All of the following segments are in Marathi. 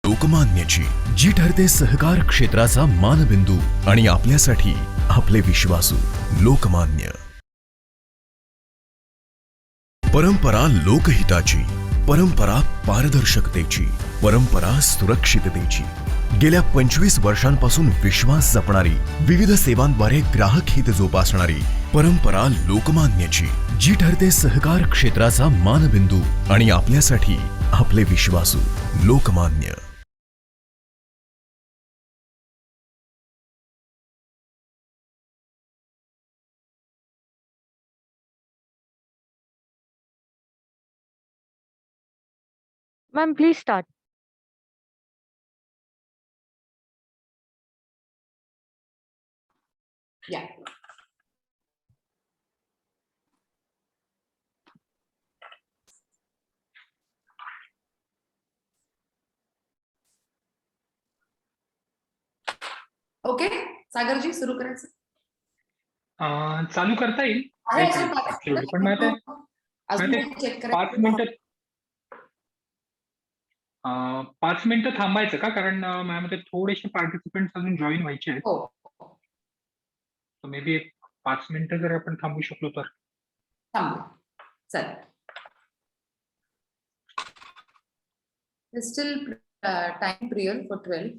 लोकमान्याची जी ठरते सहकार क्षेत्राचा मानबिंदू आणि आपल्यासाठी आपले विश्वासू लोकमान्य. परंपरा लोकहिताची, परंपरा पारदर्शकतेची, परंपरा सुरक्षिततेची. गेल्या 25 वर्षांपासून विश्वास जपणारी, विविध सेवांद्वारे ग्राहक हित जोपासणारी परंपरा लोकमान्याची जी ठरते सहकार क्षेत्राचा मानबिंदू आणि आपल्यासाठी आपले विश्वासू Lokmanya. Ma'am, please start. Yeah. Okay Sagarji सुरू करायचं. चालू करता येईल आहे अजून 5 Actually, पण मग ते अजून ते चेक 5 मिनिटं 5 मिनिटं थांबायचं का? कारण माझ्यामध्ये थोडेसे पार्टिसिपेंट्स अजून जॉईन व्हायचे आहेत. हो मे बी 5 मिनिटं जर आपण थांबू शकलो तर. थांबू. चल स्टिल टाइम पिरियड फॉर 12.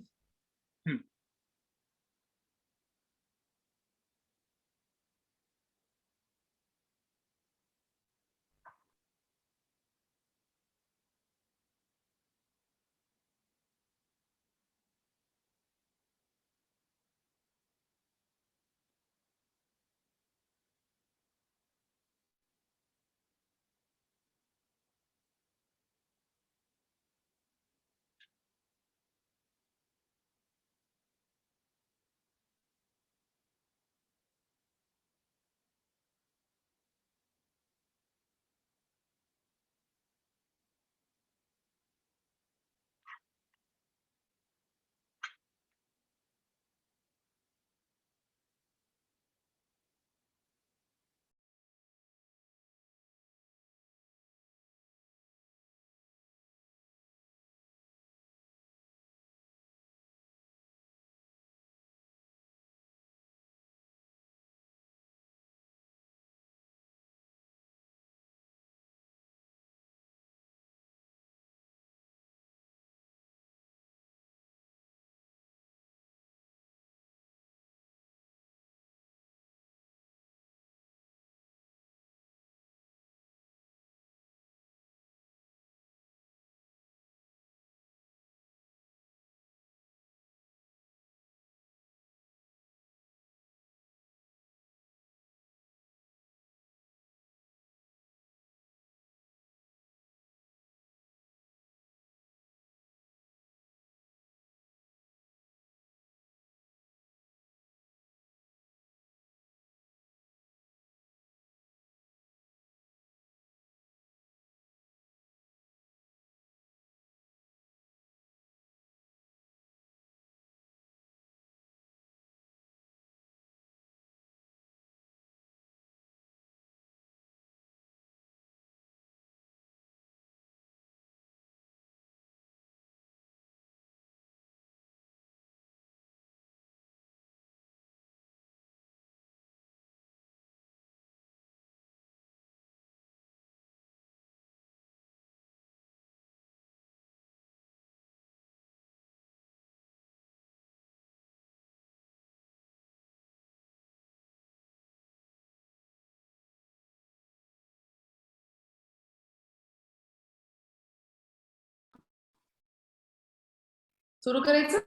सुरू करायचं.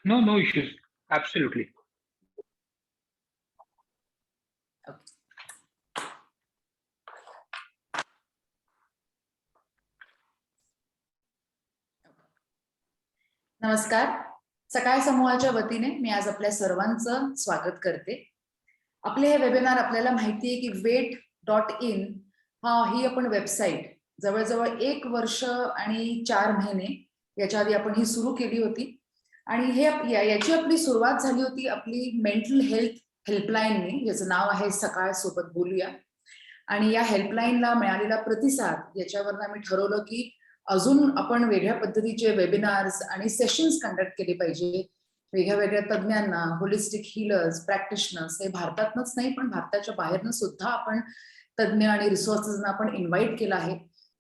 No issues. Absolutely. नमस्कार. सकाळ समूहाच्या वतीने मी आज आपल्या सर्वांचं स्वागत करते. आपले हे वेबिनार आपल्याला माहिती आहे की wait.in ही आपण वेबसाईट जवळजवळ 1 वर्ष आणि 4 महिने याच्या आधी आपण ही सुरू केली होती आणि याची आपली सुरुवात झाली होती आपली मेंटल हेल्थ हेल्पलाईनने, ज्याचं नाव आहे सकाळ सोबत बोलूया. आणि या हेल्पलाईनला मिळालेला प्रतिसाद याच्यावरनं आम्ही ठरवलं की अजून आपण वेगळ्या पद्धतीचे वेबिनार्स आणि सेशन्स कंडक्ट केले पाहिजे. वेगळ्या वेगळ्या तज्ञांना, होलिस्टिक हीलर्स, प्रॅक्टिशनर्स हे भारतातच नाही पण भारताच्या बाहेरनं सुद्धा आपण तज्ञ आणि रिसोर्सेसना आपण इन्व्हाइट केलं आहे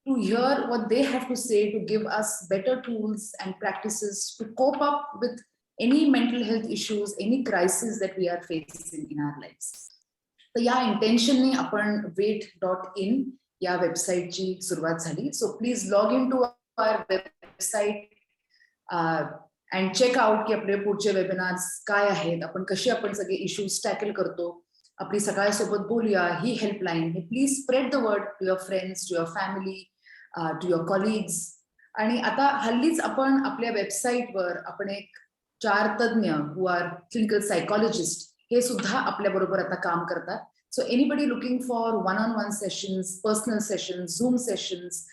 to hear what they have to say to give us better tools and practices to cope up with any mental health issues, any crisis that we are facing in our lives. तर या इंटेन्शननी आपण wait.in या वेबसाईटची सुरुवात झाली. So please log in to our website and check out की आपले पुढचे वेबिनार्स काय आहेत, आपण सगळे इश्यूज टॅकल करतो. आपली सगळ्यासोबत बोलूया ही हेल्पलाईन, हे please spread the word to your friends, to your family, to your colleagues. आणि आता हल्लीच आपण आपल्या वेबसाईटवर आपण एक 4 तज्ञ हु आर क्लिनिकल सायकॉलॉजिस्ट हे सुद्धा आपल्या बरोबर आता काम करतात. So anybody looking for one-on-one sessions, personal sessions, Zoom sessions,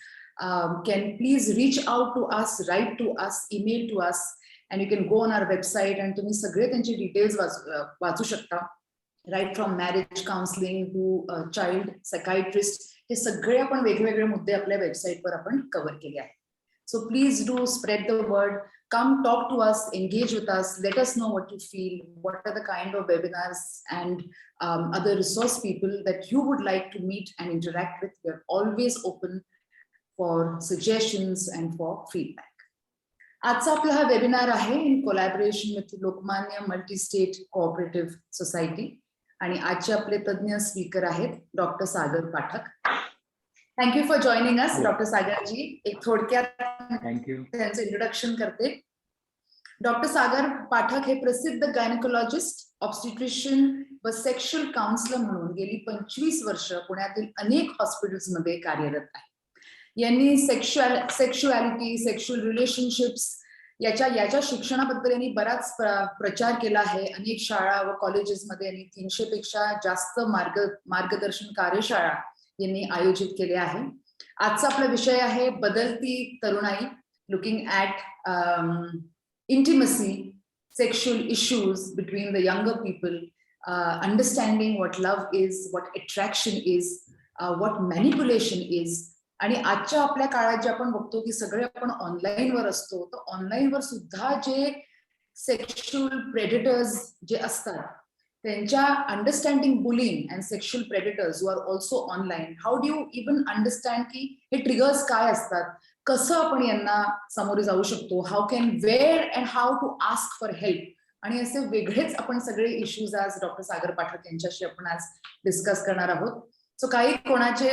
can please reach out to us, write to us, email to us, and you can go on our website and तुम्ही सगळे त्यांचे डिटेल्स वाचू शकता. Right from marriage counselling to child psychiatrist, हे सगळे आपण वेगवेगळे मुद्दे आपल्या वेबसाईटवर आपण कव्हर केले आहेत. So please do spread the word, come talk to us, engage with us, let us know what you feel, what are the kind of webinars and other resource people that you would like to meet and interact with. We are always open for suggestions and for feedback. आजचा आपला हा वेबिनार आहे in collaboration with Lokmanya multi state cooperative society आणि आजचे आपले तज्ञ स्पीकर आहेत doctor Sagar Pathak. Thank you for joining us doctor Sagar ji. एक थोडक्यात त्यांचं इंट्रोडक्शन करते. डॉक्टर सागर पाठक हे प्रसिद्ध गायनेकोलॉजिस्ट, ऑब्स्टिट्रिशियन व सेक्शुअल काउन्सिलर म्हणून गेली 25 वर्ष पुण्यातील अनेक हॉस्पिटल्समध्ये कार्यरत आहे. यांनी सेक्शुअलिटी, सेक्शुअल रिलेशनशिप्स याच्या शिक्षणाबद्दल यांनी बराच प्रचार केला आहे. अनेक शाळा व कॉलेजेसमध्ये यांनी 300 पेक्षा जास्त मार्गदर्शन कार्यशाळा यांनी आयोजित केले आहे. आजचा आपला विषय आहे बदलती तरुणाई, looking at intimacy, sexual issues between the younger people, understanding what love is, what attraction is, what manipulation is. आणि आजच्या आपल्या काळात जे आपण बघतो की सगळे आपण ऑनलाईन वर असतो, तर ऑनलाईन वर सुद्धा जे सेक्शुअल प्रेडेटर्स जे असतात त्यांच्या understanding bullying and sexual predators who are also online, how do you even understand की हे ट्रिगर्स काय असतात, कसं आपण यांना सामोरे जाऊ शकतो, how can where and how to ask for help. आणि असे वेगळेच आपण सगळे इश्यूज आज डॉक्टर सागर पाठक यांच्याशी आपण आज डिस्कस करणार आहोत. सो काही कोणाचे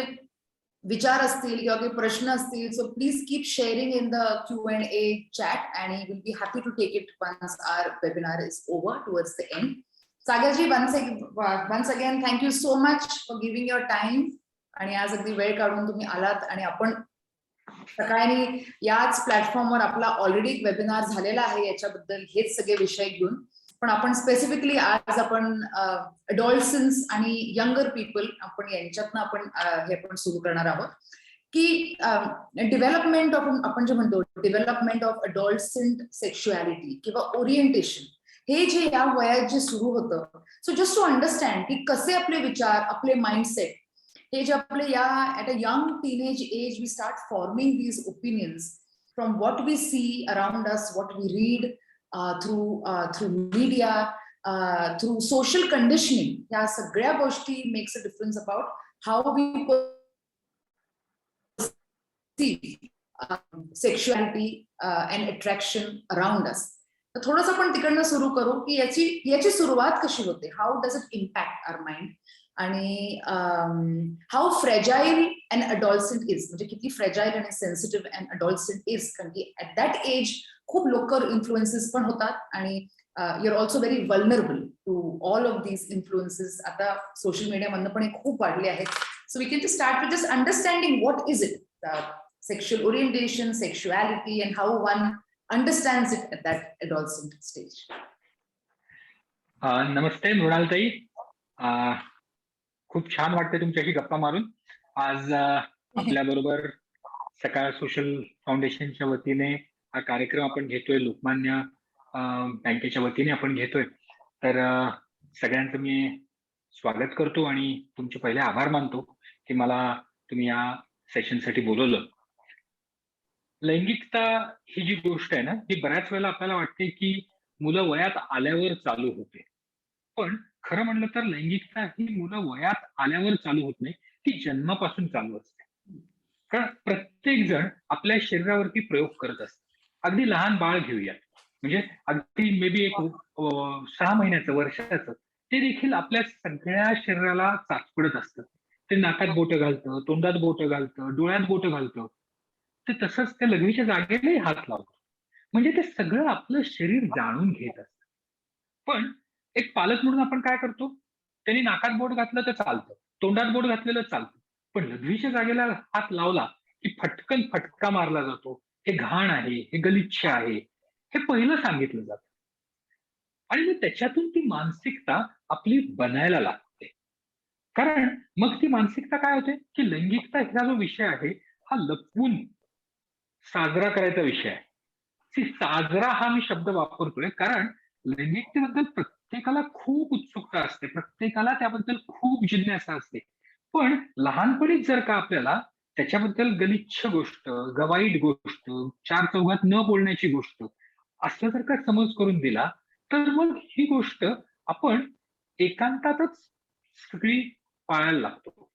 विचार असतील किंवा काही प्रश्न असतील, so please keep sharing in the Q&A chat and we will be happy to take it once our webinar is over towards the end. Sagarji, once again thank you so much for giving your time. आणि आज अगदी वेळ काढून तुम्ही आलात आणि आपण सकाळी याच प्लॅटफॉर्मवर आपला ऑलरेडी एक वेबिनार झालेला आहे याच्याबद्दल हेच सगळे विषय घेऊन. पण आपण स्पेसिफिकली आज आपण अडॉल्सन्स आणि यंगर पीपल आपण यांच्यातनं हे आपण सुरू करणार आहोत की डेव्हलपमेंट ऑफ, आपण जे म्हणतो डेव्हलपमेंट ऑफ अडॉल्संट सेक्शुअलिटी किंवा ओरिएंटेशन, हे जे या वयात जे सुरू होतं. सो जस्ट टू अंडरस्टँड की कसे आपले विचार, आपले माइंडसेट हे जे आपले या at a young teenage age we start forming these opinions from what we see around us, what we read through media, through social conditioning, या सगळ्या गोष्टी makes a difference about how we perceive sexuality and attraction around us. तर थोडंसं आपण तिकडनं सुरू करू की याची सुरुवात कशी होते, how does it impact our mind आणि how fragile an adolescent is, म्हणजे किती फ्रेजाईल आणि सेन्सिटिव्ह अन अडॉल्संट इज. कारण की ऍट दॅट एज खूप लोकल इन्फ्लुएन्सेस पण होतात आणि you are also very vulnerable to all of these influences. आता सोशल मीडियामधनं पण खूप वाढले आहेत. So we can just start with just understanding what is it sexual orientation, sexuality, and how one understands it at that adolescent stage. नमस्ते मृणालताई, खूप छान वाटते तुमच्याशी गप्पा मारून. आज आपल्या बरोबर सकाळ सोशल फाउंडेशनच्या वतीने हा कार्यक्रम आपण घेतोय, लोकमान्य बँकेच्या वतीने आपण घेतोय. तर सगळ्यांचं मी स्वागत करतो आणि तुमचे पहिले आभार मानतो की मला तुम्ही या सेशनसाठी बोलवलं. लैंगिकता ही जी गोष्ट आहे ना, ही बऱ्याच वेळेला आपल्याला वाटते की मुलं वयात आल्यावर चालू होते. पण खरं म्हणलं तर लैंगिकता ही मुलं वयात आल्यावर चालू होत नाही, ती जन्मापासून चालू असते. कारण प्रत्येक जण आपल्या शरीरावरती प्रयोग करत असतं. अगदी लहान बाळ घेऊया, म्हणजे अगदी मे बी एक 6 महिन्याचं, वर्षाचं, ते देखील आपल्या सगळ्या शरीराला चाचपडत असतं. ते नाकात बोटं घालतं, तोंडात बोटं घालतं, डोळ्यात बोटं घालतं. ते तसंच त्या लघवीच्या जागेलाही हात लावतं. म्हणजे ते सगळं आपलं शरीर जाणून घेत असतं. पण एक पालक म्हणून आपण काय करतो? त्यांनी नाकात बोट घातलं तर चालतं, तोंडात बोट घातलेलं चालतं. पण लघवीच्या जागेला हात लावला की फटकन फटका मारला जातो. हे घाण आहे, हे गलिच्छ आहे, हे पहिलं सांगितलं जातं. आणि मग त्याच्यातून ती मानसिकता आपली बनायला लागते. कारण मग ती मानसिकता काय होते, की लैंगिकता हा जो विषय आहे, हा लपवून साजरा करायचा विषय आहे. साजरा हा मी शब्द वापरतोय कारण लैंगिकतेबद्दल प्रत्येकाला खूप उत्सुकता असते, प्रत्येकाला त्याबद्दल खूप जिज्ञासा असते. पण लहानपणीच जर का आपल्याला त्याच्याबद्दल गलिच्छ गोष्ट, वाईट गोष्ट, चार चौघात न बोलण्याची गोष्ट, असं जर का समज करून दिला, तर मग ही गोष्ट आपण एकांतातच सगळी पाळायला लागतो.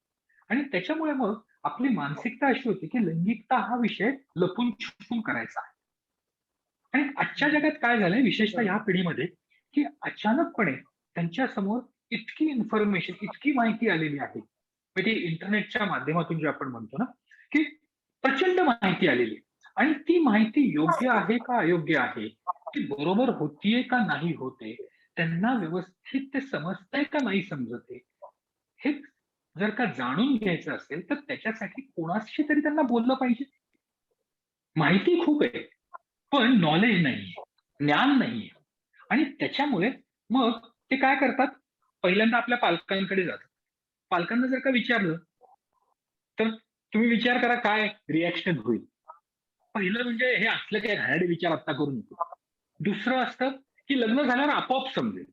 आणि त्याच्यामुळे मग आपली मानसिकता अशी होती की लैंगिकता हा विषय लपून छुपून करायचा आहे. आणि आजच्या जगात काय झालंय, विशेषतः ह्या पिढीमध्ये, की अचानकपणे त्यांच्या समोर इतकी इन्फॉर्मेशन, इतकी माहिती आलेली आहे, म्हणजे इंटरनेटच्या माध्यमातून जे आपण म्हणतो ना, की प्रचंड माहिती आलेली आहे. आणि ती माहिती योग्य आहे का अयोग्य आहे, ती बरोबर होतीये का नाही होते, त्यांना व्यवस्थित ते समजतंय का नाही समजते, हे जर का जाणून घ्यायचं असेल तर त्याच्यासाठी कोणाशी तरी त्यांना बोललं पाहिजे. माहिती खूप आहे, पण नॉलेज नाहीये, ज्ञान नाहीये. आणि त्याच्यामुळे मग ते काय करतात, पहिल्यांदा आपल्या पालकांकडे जातात. पालकांना जर का विचारलं, तर तुम्ही विचार करा काय रिएक्शन होईल. पहिलं म्हणजे हे असलं काय घाणेरडे विचार आत्ता करू नको. दुसरं असतं, की लग्न झाल्यावर आपोआप समजेल.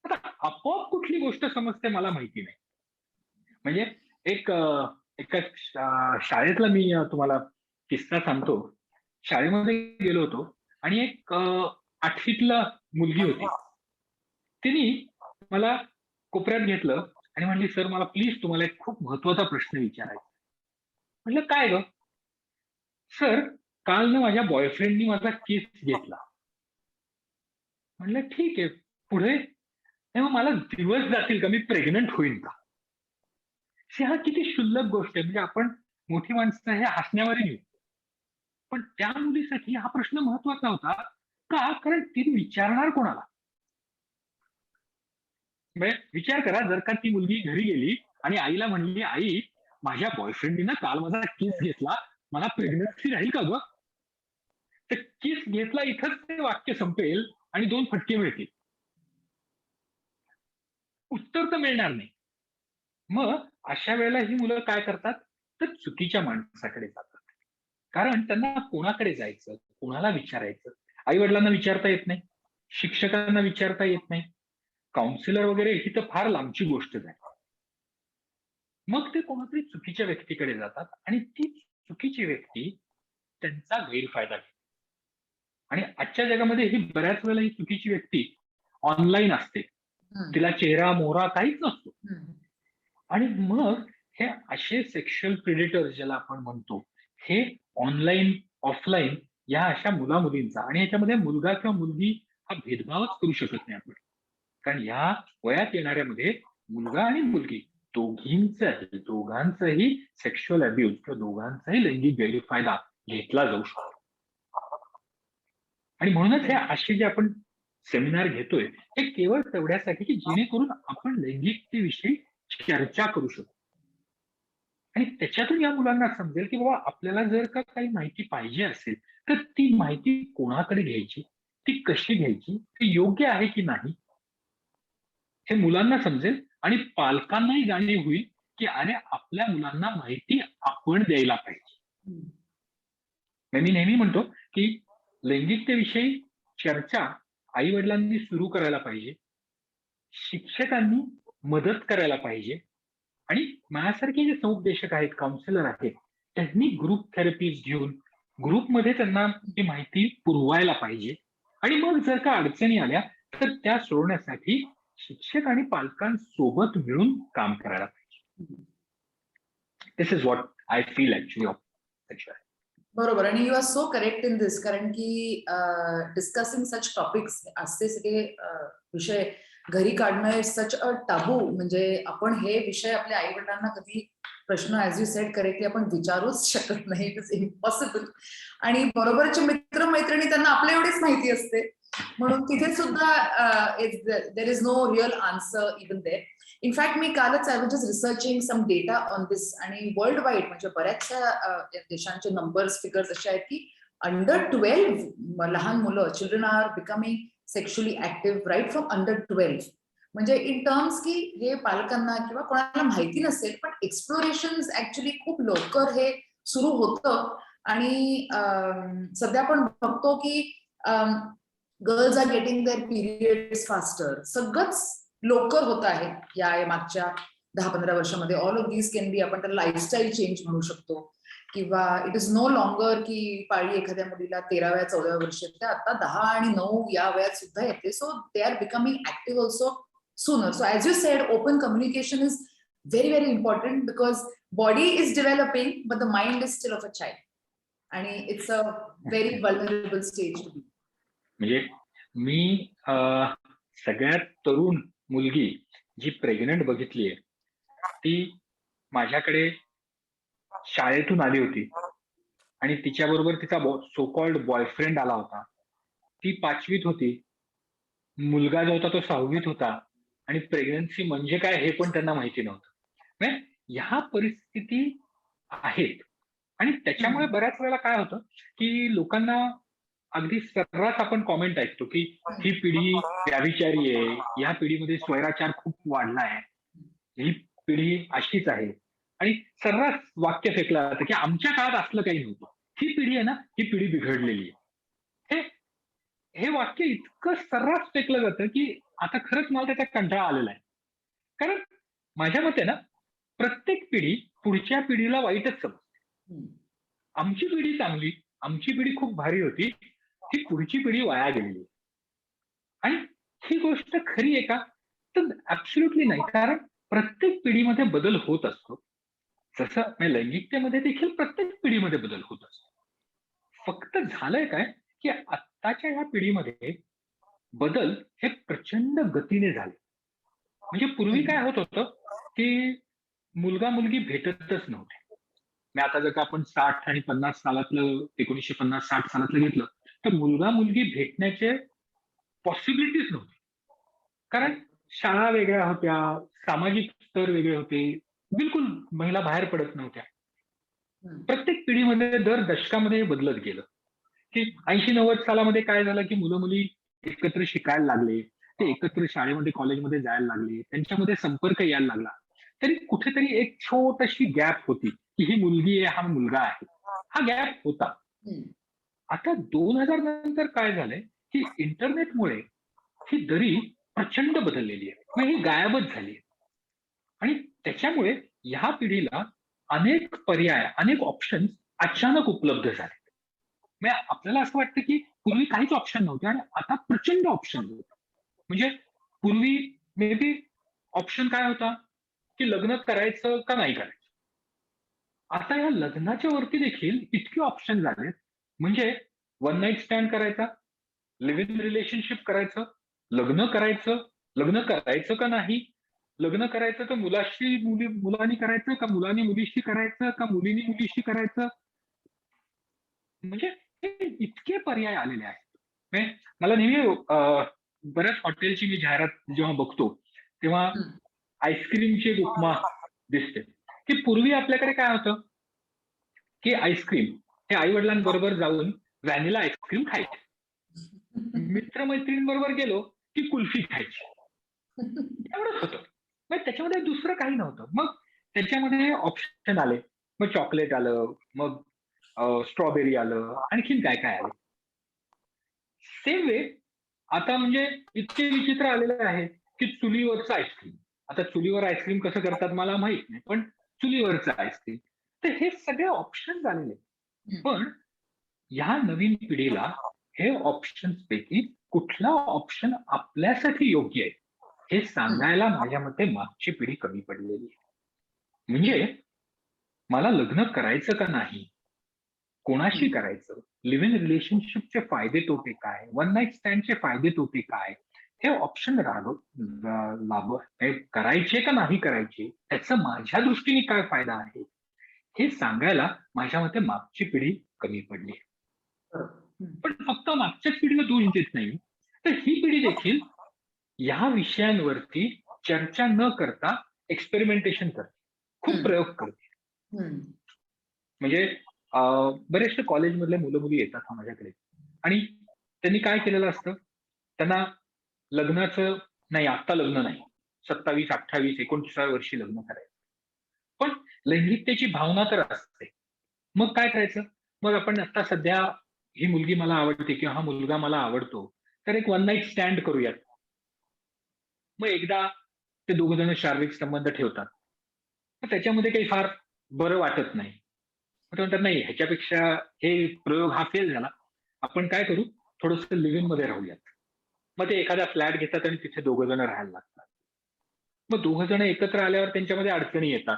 आता आपोआप कुठली गोष्ट समजते मला माहिती नाही. म्हणजे एक एका शाळेतला मी तुम्हाला किस्सा सांगतो. शाळेमध्ये गेलो होतो आणि एक 8वीतला मुलगी होती. तिने मला कोपऱ्यात घेतलं आणि म्हणली, "सर मला प्लीज तुम्हाला एक खूप महत्वाचा प्रश्न विचारायचा आहे." म्हटलं, "काय गं?" "सर, काल ना माझ्या बॉयफ्रेंडनी माझा किस घेतला." म्हटलं, "ठीक आहे. पुढे?" "नाही मग मला दिवस जातील का? मी प्रेग्नंट होईन का?" हा किती क्षुल्लक गोष्ट आहे. म्हणजे आपण मोठी माणसं हे हसण्यावरही घेऊ. पण त्या मुलीसाठी हा प्रश्न महत्वाचा होता. का? कारण ती विचारणार कोणाला? म्हणजे विचार करा, जर का ती मुलगी घरी गेली आणि आईला म्हणली, "आई, माझ्या बॉयफ्रेंडनी ना काल माझा किस घेतला. मला प्रेग्नन्सी राहील का गं?" तर किस घेतला इथंच ते वाक्य संपेल आणि 2 फटके मिळतील. उत्तर तर मिळणार नाही. मग अशा वेळेला ही मुलं काय करतात? तर चुकीच्या माणसाकडे जातात. कारण त्यांना कोणाकडे जायचं, कोणाला विचारायचं? आई-वडिलांना विचारता येत नाही, शिक्षकांना विचारता येत नाही, काउन्सिलर वगैरे ही तर फार लांबची गोष्ट आहे. मग ते कोणातरी चुकीच्या व्यक्तीकडे जातात आणि ती चुकीची व्यक्ती त्यांचा गैरफायदा घेते. आणि आजच्या जगामध्ये ही बऱ्याच वेळेला ही चुकीची व्यक्ती ऑनलाईन असते. हम्म, तिला चेहरा, मोहरा काहीच नसतो. हम्म, आणि मग हे असे सेक्शुअल प्रेडेटर ज्याला आपण म्हणतो, हे ऑनलाईन, ऑफलाईन या अशा मुला-मुलींचा, आणि याच्यामध्ये मुलगा किंवा मुलगी हा भेदभावच करू शकत नाही आपण. कारण ह्या वयात येणाऱ्यामध्ये मुलगा आणि मुलगी दोघांचाही सेक्शुअल अब्यूज किंवा दोघांचाही लैंगिक गैरफायदा घेतला जाऊ शकतो. आणि म्हणूनच हे असे जे आपण सेमिनार घेतोय, हे केवळ तेवढ्यासाठी की जेणेकरून आपण लैंगिकतेविषयी चर्चा करू शकू. आणि त्याच्यातून या मुलांना समजेल की बाबा आपल्याला जर का काही माहिती पाहिजे असेल, तर ती माहिती कोणाकडे घ्यायची, ती कशी घ्यायची, ती योग्य आहे की नाही, हे मुलांना समजेल. आणि पालकांनाही जाणीव होईल की अरे आपल्या मुलांना माहिती आपण द्यायला पाहिजे. हम्म. मी नेहमी म्हणतो की लैंगिकतेविषयी चर्चा आई वडिलांनी सुरू करायला पाहिजे, शिक्षकांनी मदत करायला पाहिजे, आणि माझ्यासारखे जे समुपदेशक आहेत, काउन्सिलर आहेत, त्यांनी ग्रुप थेरपीज घेऊन ग्रुपमध्ये त्यांना ती माहिती पुरवायला पाहिजे. आणि मग जर का अडचणी आल्या तर त्या सोडवण्यासाठी शिक्षक आणि पालकांसोबत मिळून काम करायला पाहिजे. This is what I feel actually. बरोबर. आणि you are so correct in this, कारण की डिस्कसिंग सच टॉपिक्स, असे सगळे विषय घरी काढणं इज सच अ टाबू. म्हणजे आपण हे विषय आपल्या आई वडिलांना कधी प्रश्न, ऍज यू सेड करेक्टली, आपण विचारूच शकत नाही. It is impossible. आणि बरोबरचे मित्र मैत्रिणी त्यांना आपल्या एवढीच माहिती असते, म्हणून तिथे सुद्धा there is no real answer even there. In fact मी कालच I was just researching some data on this, आणि वर्ल्ड वाईड म्हणजे बऱ्याचशा देशांचे नंबर्स, फिगर्स असे आहेत की अंडर 12 लहान मुलं, children are becoming sexually active right from under 12. म्हणजे इन टर्म्स की हे पालकांना किंवा कोणाला माहिती नसेल, पण एक्सप्लोरेशन ऍक्च्युली खूप लवकर हे सुरू होतं. आणि सध्या आपण बघतो की girls are getting their periods faster. सगळंच लवकर होत आहे या मागच्या 10-15 वर्षामध्ये. All of these can be, आपण त्याला लाईफस्टाईल चेंज म्हणू शकतो. किंवा इट इज नो लॉंगर की पाळी एखाद्या मुलीला 13व्या-14व्या वर्षी येते, आता 10 आणि 9 या वयात सुद्धा येते. So they are becoming active also sooner. So as you said, open communication is very very important, because body is developing but the mind is still of a child. आणि it's a very vulnerable stage to be. म्हणजे मी सगळ्यात तरुण मुलगी जी प्रेग्नंट बघितली आहे, ती माझ्याकडे शाळेतून आली होती आणि तिच्याबरोबर तिचा सो कॉल्ड बॉयफ्रेंड आला होता. ती 5वीत होती, मुलगा जो होता तो 6वीत होता, आणि प्रेग्नन्सी म्हणजे काय हे पण त्यांना माहिती नव्हतं. म्हणजे ह्या परिस्थिती आहेत. आणि त्याच्यामुळे बऱ्याच वेळेला काय होतं की लोकांना अगदी सर्रास आपण कॉमेंट ऐकतो की ही पिढी व्याभिचारी आहे, या पिढीमध्ये स्वैराचार खूप वाढला आहे, ही पिढी अशीच आहे. आणि सर्रास वाक्य फेकलं जातं की आमच्या काळात असलं काही नव्हतं, ही पिढी आहे ना, ही पिढी बिघडलेली आहे. हे हे वाक्य इतकं सर्रास फेकलं जातं की आता खरंच मला त्याचा कंटाळा आलेला आहे. कारण माझ्या मते ना, प्रत्येक पिढी पुढच्या पिढीला वाईटच समजते. आमची पिढी चांगली, आमची पिढी खूप भारी होती, ही पुढची पिढी वाया गेलेली आहे. आणि ही गोष्ट खरी आहे का? तर ऍब्सोल्युटली नाही. कारण प्रत्येक पिढीमध्ये बदल होत असतो. जसं म्हणजे लैंगिकतेमध्ये देखील प्रत्येक पिढीमध्ये बदल होत असतो. फक्त झालंय काय की आत्ताच्या या पिढीमध्ये बदल हे प्रचंड गतीने झाले. म्हणजे पूर्वी काय होत होतं की मुलगा मुलगी भेटतच नव्हते. मी आता जर का आपण 60 आणि 50 सालातलं, 1950-60 सालातलं घेतलं, तर मुलगा मुलगी भेटण्याचे पॉसिबिलिटीज नव्हती. कारण शाळा वेगळ्या होत्या, सामाजिक स्तर वेगळे होते, बिलकुल महिला बाहेर पडत नव्हत्या. प्रत्येक पिढीमध्ये दर दशकामध्ये हे बदलत गेलं की 80-90 सालामध्ये काय झालं की मुलं मुली एकत्र शिकायला लागले, ते एकत्र शाळेमध्ये कॉलेजमध्ये जायला लागले, त्यांच्यामध्ये संपर्क यायला लागला. तरी कुठेतरी एक छोटीशी गॅप होती की ही मुलगी आहे, हा मुलगा आहे, हा गॅप होता. आता 2000 नंतर काय झालंय की इंटरनेटमुळे ही दरी प्रचंड बदललेली आहे, मग ही गायबच झाली आहे. आणि त्याच्यामुळे ह्या पिढीला अनेक पर्याय, अनेक ऑप्शन अचानक उपलब्ध झाले. म्हणजे आपल्याला असं वाटतं की पूर्वी काहीच ऑप्शन नव्हते आणि आता प्रचंड ऑप्शन होते. म्हणजे पूर्वी मे बी ऑप्शन काय होता की लग्न करायचं का नाही करायचं. आता या लग्नाच्या वरती देखील इतके ऑप्शन झालेत. म्हणजे वन नाईट स्टँड करायचा, लिव्ह इन रिलेशनशिप करायचं, लग्न करायचं, लग्न करायचं का नाही, लग्न करायचं तर मुलांनी करायचं का मुलांनी मुलीशी करायचं का मुलीनी मुलीशी करायचं. म्हणजे हे इतके पर्याय आलेले आहेत. म्हणजे मला नेहमी बऱ्याच हॉटेलची मी जाहिरात जेव्हा बघतो तेव्हा आईस्क्रीमची एक उपमा दिसते की पूर्वी आपल्याकडे काय होतं की आईस्क्रीम हे आई वडिलांबरोबर जाऊन व्हॅनिला आईस्क्रीम खायचे, मित्रमैत्रिणींबरोबर गेलो की कुल्फी खायची, एवढंच होतं. मग त्याच्यामध्ये दुसरं काही नव्हतं. मग त्याच्यामध्ये ऑप्शन आले, मग चॉकलेट आलं, मग स्ट्रॉबेरी आलं, आणखीन काय काय आलं. सेम वे आता म्हणजे इतके विचित्र आलेले आहे की चुलीवरचं आईस्क्रीम. आता चुलीवर आईस्क्रीम कसं करतात मला माहित नाही, पण चुलीवरचं आईस्क्रीम. तर हे सगळे ऑप्शन आलेले. पण ह्या नवीन पिढीला हे ऑप्शन्स पैकी कुठला ऑप्शन आपल्यासाठी योग्य आहे हे सांगायला माझ्या मते मागची पिढी कमी पडलेली आहे. म्हणजे मला लग्न करायचं का नाही, कोणाशी करायचं, लिव्ह इन रिलेशनशिपचे फायदे तोटे काय, वन नाईट स्टँडचे फायदे तोटे काय, हे ऑप्शन करायचे का नाही करायचे, त्याचा माझ्या दृष्टीने काय फायदा आहे हे सांगायला माझ्या मते मागची पिढी कमी पडली. पण फक्त मागच्याच पिढीला दोष देत नाही, तर ही पिढी देखील या विषयांवरती चर्चा न करता एक्सपेरिमेंटेशन करते, खूप प्रयोग करते. म्हणजे बरेचसे कॉलेजमधले मुलं मुली येतात माझ्याकडे आणि त्यांनी काय केलेलं असतं, त्यांना लग्नाचं नाही, आत्ता लग्न नाही, 27, 28, 29 वर्षी लग्न करायचं, पण लैंगिकतेची भावना तर असते. मग काय करायचं, मग आपण आता सध्या ही मुलगी मला आवडते किंवा हा मुलगा मला आवडतो, तर एक वन नाईट स्टँड करूयात. मग एकदा ते दोघ जण शारीरिक संबंध ठेवतात, मग त्याच्यामध्ये काही फार बरं वाटत नाही. मग ते म्हणतात नाही, ह्याच्यापेक्षा हे प्रयोग हा फेल झाला, आपण काय करू, थोडस लिव्ह इन मध्ये राहूयात. मग ते एखादा फ्लॅट घेतात आणि तिथे दोघ जण राहायला लागतात. मग दोघ जण एकत्र आल्यावर त्यांच्यामध्ये अडचणी येतात,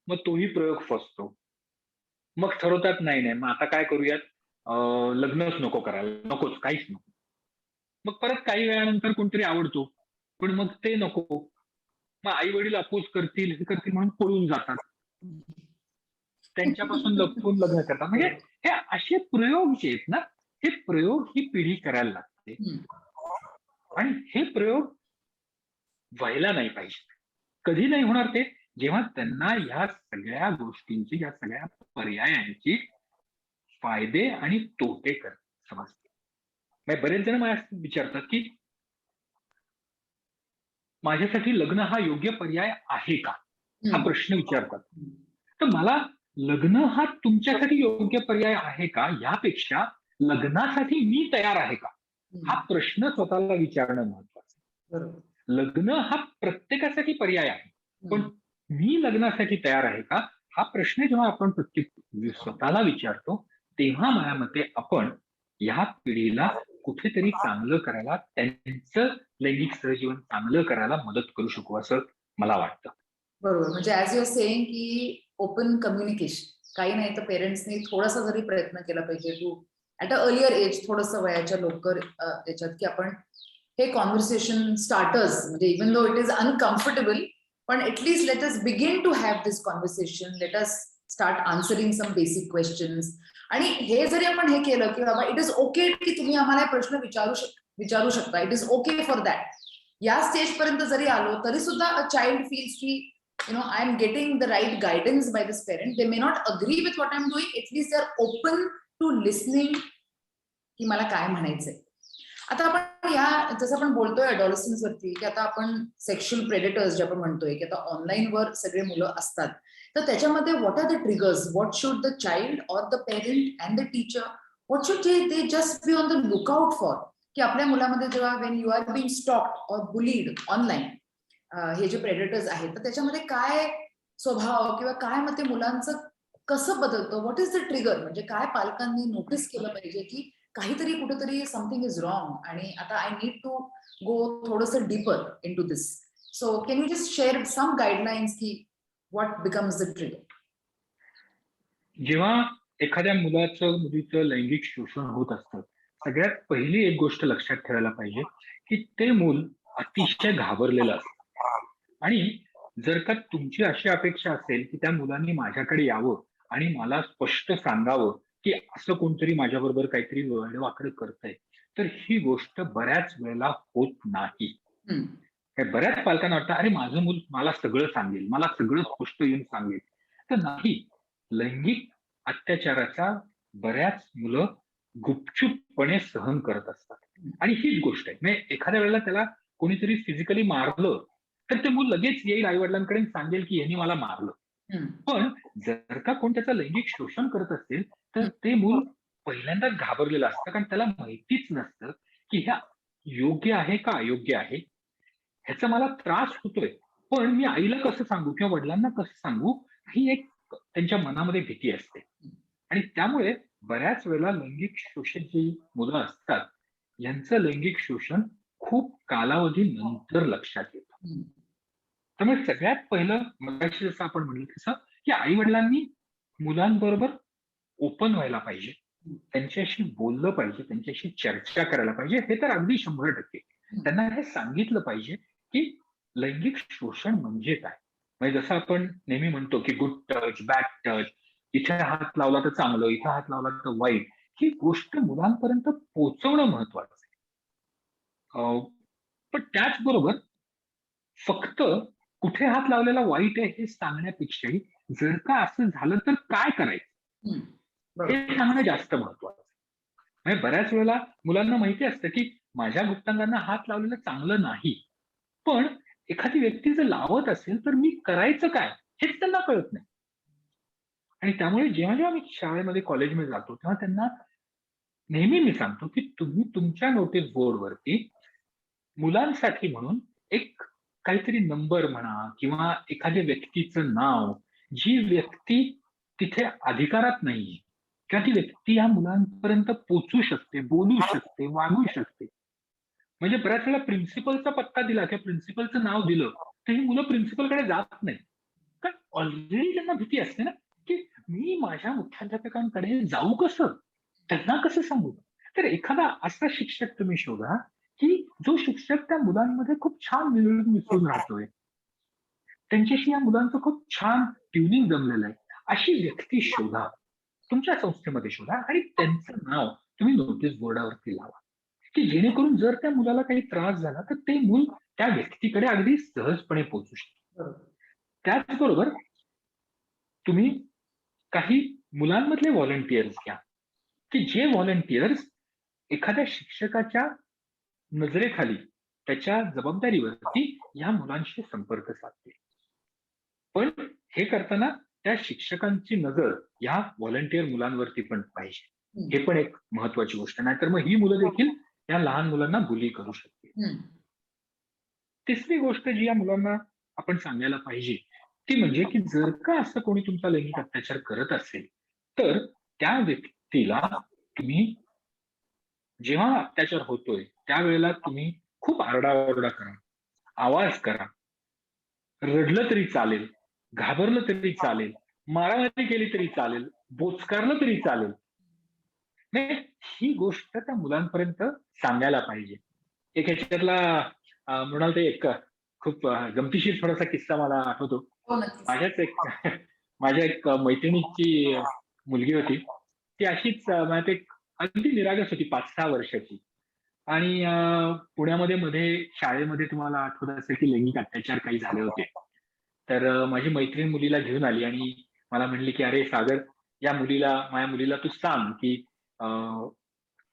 मग तोही प्रयोग फसतो. मग ठरवतात नाही नाही, मग आता काय करूयात, लग्नच नको करायला, नकोच, काहीच नको. मग परत काही वेळानंतर कोणतरी आवडतो, पण मग ते नको, मग आई वडील अपोज करतील, हे करतील म्हणून पळून जातात, त्यांच्यापासून लपवून लग्न करतात. म्हणजे हे असे प्रयोग जे आहेत ना, हे प्रयोग ही पिढी करायला लागते आणि हे प्रयोग व्हायला नाही पाहिजे. कधी नाही होणार ते, जेव्हा त्यांना ह्या सगळ्या गोष्टींची, या सगळ्या पर्यायांची फायदे आणि तोटे समजते. बरेच जण मला विचारतात की माझ्यासाठी लग्न हा योग्य पर्याय आहे का, हा प्रश्न विचारतात. तर मला लग्न हा तुमच्यासाठी योग्य पर्याय आहे का यापेक्षा लग्नासाठी मी तयार आहे का हा प्रश्न स्वतःला विचारणं महत्वाचं. लग्न हा प्रत्येकासाठी पर्याय आहे, पण मी लग्नासाठी तयार आहे का हा प्रश्न जेव्हा आपण प्रत्येक स्वतःला विचारतो, तेव्हा माझ्या मते आपण या पिढीला कुठेतरी चांगलं करायला, त्यांचं लैंगिक सहजीवन चांगलं करायला मदत करू शकू असं मला वाटतं. बरोबर. म्हणजे ऍज यू आर सेइंग की ओपन कम्युनिकेशन, काही नाही तर पेरेंट्सनी थोडासा जरी प्रयत्न केला पाहिजे to at a earlier age, थोडस वयाच्या लवकर याच्यात, की आपण हे कॉन्व्हर्सेशन स्टार्टर्स, म्हणजे even though it is uncomfortable, पण at least let us begin to have this conversation, let us start answering some basic questions. आणि हे जरी आपण हे केलं की बाबा इट इज ओके की तुम्ही आम्हाला प्रश्न विचारू शकता, it is okay for that, या स्टेज पर्यंत जरी आलो तरी सुद्धा अ चाइल्ड फील्स की I am getting the right guidance by this parent. They may not agree with what I'm doing, at least they're open to listening की मला काय म्हणायचंय. आता आपण या जसं आपण बोलतोय अडॉलसन्स वरती, की आता आपण सेक्शुअल प्रेडेटर्स जे आपण म्हणतोय की आता ऑनलाईन वर सगळे मुलं असतात, तर त्याच्यामध्ये what are the triggers, what should the child or the parent and the teacher, what should they just be on the lookout for, की आपल्या मुलामध्ये जेव्हा when you are being stalked or bullied online, हे जे प्रेडेटर्स आहेत, तर त्याच्यामध्ये काय स्वभाव किंवा काय मग ते मुलांचं कसं बदलतं, व्हॉट इज द ट्रिगर, म्हणजे काय पालकांनी नोटीस केलं पाहिजे की काहीतरी कुठेतरी समथिंग इज रॉंग आणि आता आय नीड टू गो थोडंसं deeper into this. So can you just share some guidelines की व्हॉट बिकम्स द ट्रिगर? जेव्हा एखाद्या मुलाचं मुलीचं लैंगिक शोषण होत असतं, सगळ्यात पहिली एक गोष्ट लक्षात ठेवायला पाहिजे की ते मूल अतिशय घाबरलेलं असतं. आणि जर का तुमची अशी अपेक्षा असेल की त्या मुलांनी माझ्याकडे यावं आणि मला स्पष्ट सांगावं की असं कोणतरी माझ्याबरोबर काहीतरी वेडवाकडं करतंय, तर ही गोष्ट बऱ्याच वेळेला होत नाही. बऱ्याच पालकांना वाटतं अरे माझं मूल मला सगळं सांगेल, मला सगळं स्पष्ट येऊन सांगेल, तर नाही. लैंगिक अत्याचाराचा बऱ्याच मुलं गुपचूपपणे सहन करत असतात आणि हीच गोष्ट आहे. म्हणजे एखाद्या वेळेला त्याला कोणीतरी फिजिकली मारलं तर ते मूल लगेच येईल आई वडिलांकडे सांगेल की यांनी मला मारलं. पण जर का कोण त्याचं लैंगिक शोषण करत असेल तर ते मूल पहिल्यांदाच घाबरलेलं असतं, कारण त्याला माहितीच नसतं की ह्या योग्य आहे का अयोग्य आहे, ह्याचा मला त्रास होतोय, पण मी आईला कसं सांगू किंवा वडिलांना कसं सांगू, ही एक त्यांच्या मनामध्ये भीती असते. आणि त्यामुळे बऱ्याच वेळेला लैंगिक शोषित जी मुलं असतात यांचं लैंगिक शोषण खूप कालावधी नंतर लक्षात येतं. हम्म. त्यामुळे सगळ्यात पहिलं मगाशी जसं आपण म्हणलं तसं की आई वडिलांनी मुलांबरोबर ओपन व्हायला पाहिजे, त्यांच्याशी बोललं पाहिजे, त्यांच्याशी चर्चा करायला पाहिजे. हे तर अगदी 100%. त्यांना हे सांगितलं पाहिजे की लैंगिक शोषण म्हणजे काय. म्हणजे जसं आपण नेहमी म्हणतो की गुड टच, बॅड टच, इथे हात लावला तर चांगलं, इथे हात लावला तर वाईट, ही गोष्ट मुलांपर्यंत पोहोचवणं महत्वाचं आहे. पण त्याचबरोबर फक्त कुठे हात लावलेला वाईट आहे हे सांगण्यापेक्षाही जर का असं झालं तर काय करायचं हम्म. बरोबर. हे सांगणं जास्त महत्वाचं. म्हणजे बऱ्याच वेळेला मुलांना माहिती असतं की माझ्या गुप्तांगांना हात लावलेलं चांगलं नाही, पण एखादी व्यक्ती जर लावत असेल तर मी करायचं काय हेच त्यांना कळत नाही. आणि त्यामुळे जेव्हा जेव्हा मी शाळेमध्ये कॉलेजमध्ये जातो तेव्हा त्यांना नेहमी मी सांगतो की तुम्ही तुमच्या नोटीस बोर्डवरती मुलांसाठी म्हणून एक काहीतरी नंबर म्हणा किंवा एखाद्या व्यक्तीचं नाव, जी व्यक्ती तिथे अधिकारात नाहीये किंवा ती व्यक्ती या मुलांपर्यंत पोचू शकते, बोलू शकते, वागू शकते. म्हणजे बऱ्याच वेळा प्रिन्सिपलचा पत्ता दिला किंवा प्रिन्सिपलचं नाव दिलं तर ही मुलं प्रिन्सिपलकडे जात नाही. कारण ऑलरेडी त्यांना भीती असते ना की मी माझ्या मुख्याध्यापकांकडे जाऊ कसं, त्यांना कसं सांगू. तर एखादा असा शिक्षक तुम्ही शोधा की जो शिक्षक त्या मुलांमध्ये खूप छान मिळून मिसळून राहतोय, त्यांच्याशी या मुलांचं खूप छान ट्युनिंग जमलेलं आहे. अशी व्यक्ती शोधा, तुमच्या संस्थेमध्ये शोधा आणि त्यांचं नाव तुम्ही नोटीस बोर्डावरती लावा की जेणेकरून जर त्या मुलाला काही त्रास झाला तर ते मूल त्या व्यक्तीकडे अगदी सहजपणे पोहोचू शकते. बरोबर. त्याचबरोबर तुम्ही काही मुलांमधले व्हॉलंटियर्स घ्या की जे व्हॉलंटियर्स एखाद्या शिक्षकाच्या नजरेखाली त्याच्या जबाबदारीवरती या मुलांशी संपर्क साधते. पण हे करताना त्या शिक्षकांची नजर या व्हॉलंटियर मुलांवरती पण पाहिजे. हे पण एक महत्वाची गोष्ट. नाहीतर मग ही मुलं देखील या लहान मुलांना बुली करू शकते. हम्म. तिसरी गोष्ट जी या मुलांना आपण सांगायला पाहिजे ती म्हणजे की जर का असं कोणी तुमचा लैंगिक अत्याचार करत असेल तर त्या व्यक्तीला तुम्ही जेव्हा अत्याचार होतोय त्यावेळेला तुम्ही खूप आरडाओरडा करा, आवाज करा, रडलं तरी चालेल, घाबरलं तरी चालेल, मारामारी केली तरी चालेल, बोचकारलं तरी चालेल. नाही, ही गोष्ट त्या मुलांपर्यंत सांगायला पाहिजे. एक ह्याच्यातला म्हणाल ते एक खूप गमतीशीर थोडासा किस्सा मला आठवतो. हो, नक्कीच. माझ्याच एक माझ्या एक मैत्रिणीची मुलगी होती. ती अशीच म्हणजे एक अगदी निरागस होती 5-6 वर्षाची. आणि पुण्यामध्ये मध्ये शाळेमध्ये तुम्हाला आठवत असेल की लैंगिक अत्याचार काही झाले होते. तर माझी मैत्रीण मुलीला घेऊन आली आणि मला म्हणली की अरे सागर, माझ्या मुलीला तू सांग की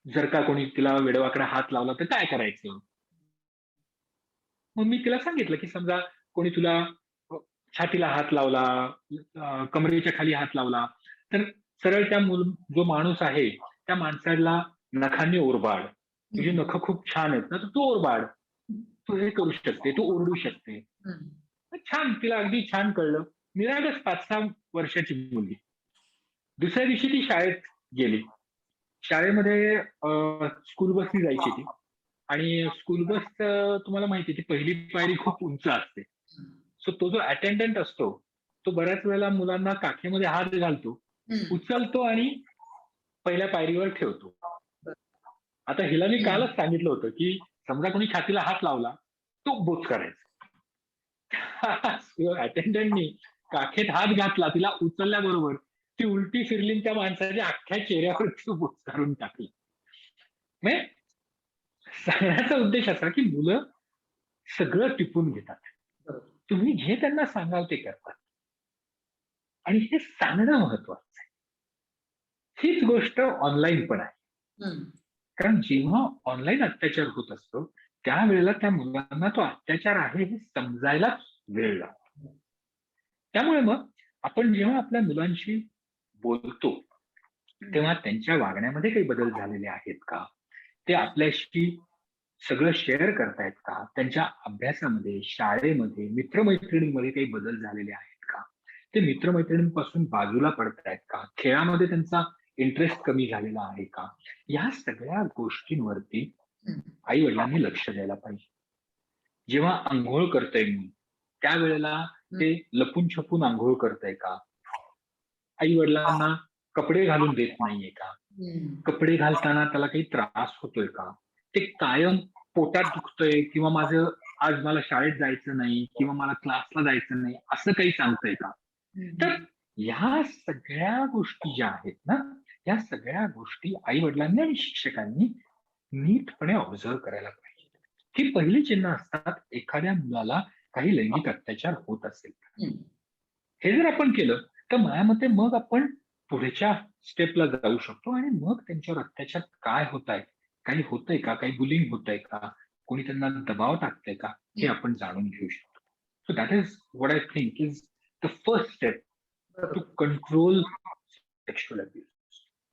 जर का कोणी तिला वेडवाकडा हात लावला तर काय करायचं. मग मी तिला सांगितलं की समजा कोणी तुला छातीला हात लावला, कमरेच्या खाली हात लावला तर सरळ जो माणूस आहे त्या माणसाला नखांनी ओरबाड. तुझी नख खूप छान आहेत ना तर तू ओरबाड, तू हे करू शकते, तू ओरडू शकते. छान, तिला अगदी छान कळलं. निरागस 5-6 वर्षाची मुलगी. दुसऱ्या दिवशी ती शाळेत गेली. शाळेमध्ये स्कूल बसनी जायची ती आणि स्कूल बस तुम्हाला माहिती आहे ती पहिली पायरी खूप उंच असते. सो तो जो अटेंडंट असतो तो बऱ्याच वेळेला मुलांना काखेमध्ये हात घालतो, उचलतो आणि पहिल्या पायरीवर ठेवतो. आता हिला मी कालच सांगितलं होतं की समजा कोणी छातीला हात लावला तो बोच करायचा. अटेंडंटनी काखेत हात घातला, तिला उचलल्याबरोबर ती उलटी फिरली त्या माणसाच्या अख्ख्या चेहऱ्यावर बोच करून टाकली. म्हणजे सांगण्याचा उद्देश असा की मुलं सगळं टिपून घेतात. तुम्ही जे त्यांना सांगाल ते करतात आणि हे सांगणं महत्वाचं आहे. हीच गोष्ट ऑनलाईन पण आहे. कारण जेव्हा ऑनलाईन अत्याचार होत असतो त्यावेळेला त्या मुलांना तो अत्याचार आहे हे समजायलाच वेळ लागतो. त्यामुळे मग आपण जेव्हा आपल्या मुलांशी बोलतो तेव्हा त्यांच्या वागण्यामध्ये काही बदल झालेले आहेत का, ते आपल्याशी सगळं शेअर करतायत का, त्यांच्या अभ्यासामध्ये, शाळेमध्ये, मित्रमैत्रिणींमध्ये काही बदल झालेले आहेत का, ते मित्रमैत्रिणींपासून बाजूला पडतायत का, खेळामध्ये त्यांचा इंटरेस्ट कमी झालेला आहे का, या सगळ्या गोष्टींवरती हम्म. आई वडिलांनी लक्ष द्यायला पाहिजे. जेव्हा आंघोळ करतोय मी त्यावेळेला ते लपून छपून आंघोळ करतंय का, आई वडिलांना कपडे घालून देत नाहीये का, कपडे घालताना त्याला काही त्रास होतोय का, ते कायम पोटात दुखतंय किंवा माझं आज मला शाळेत जायचं नाही किंवा मला क्लासला जायचं नाही असं काही सांगतंय का. तर ह्या सगळ्या गोष्टी ज्या आहेत ना, या सगळ्या गोष्टी आई वडिलांनी आणि शिक्षकांनी नीटपणे ऑब्झर्व करायला पाहिजे. ही पहिली चिन्ह असतात एखाद्या मुलाला काही लैंगिक अत्याचार होत असेल. हे जर आपण केलं तर माझ्या मते मग आपण पुढच्या स्टेपला जाऊ शकतो आणि मग त्यांच्यावर अत्याचार काय होत आहे, काही होतंय का, काही बुलिंग होतंय का, कोणी त्यांना दबाव टाकतंय का, हे आपण जाणून घेऊ शकतो. So that is what I think is the first step to control sexual abuse.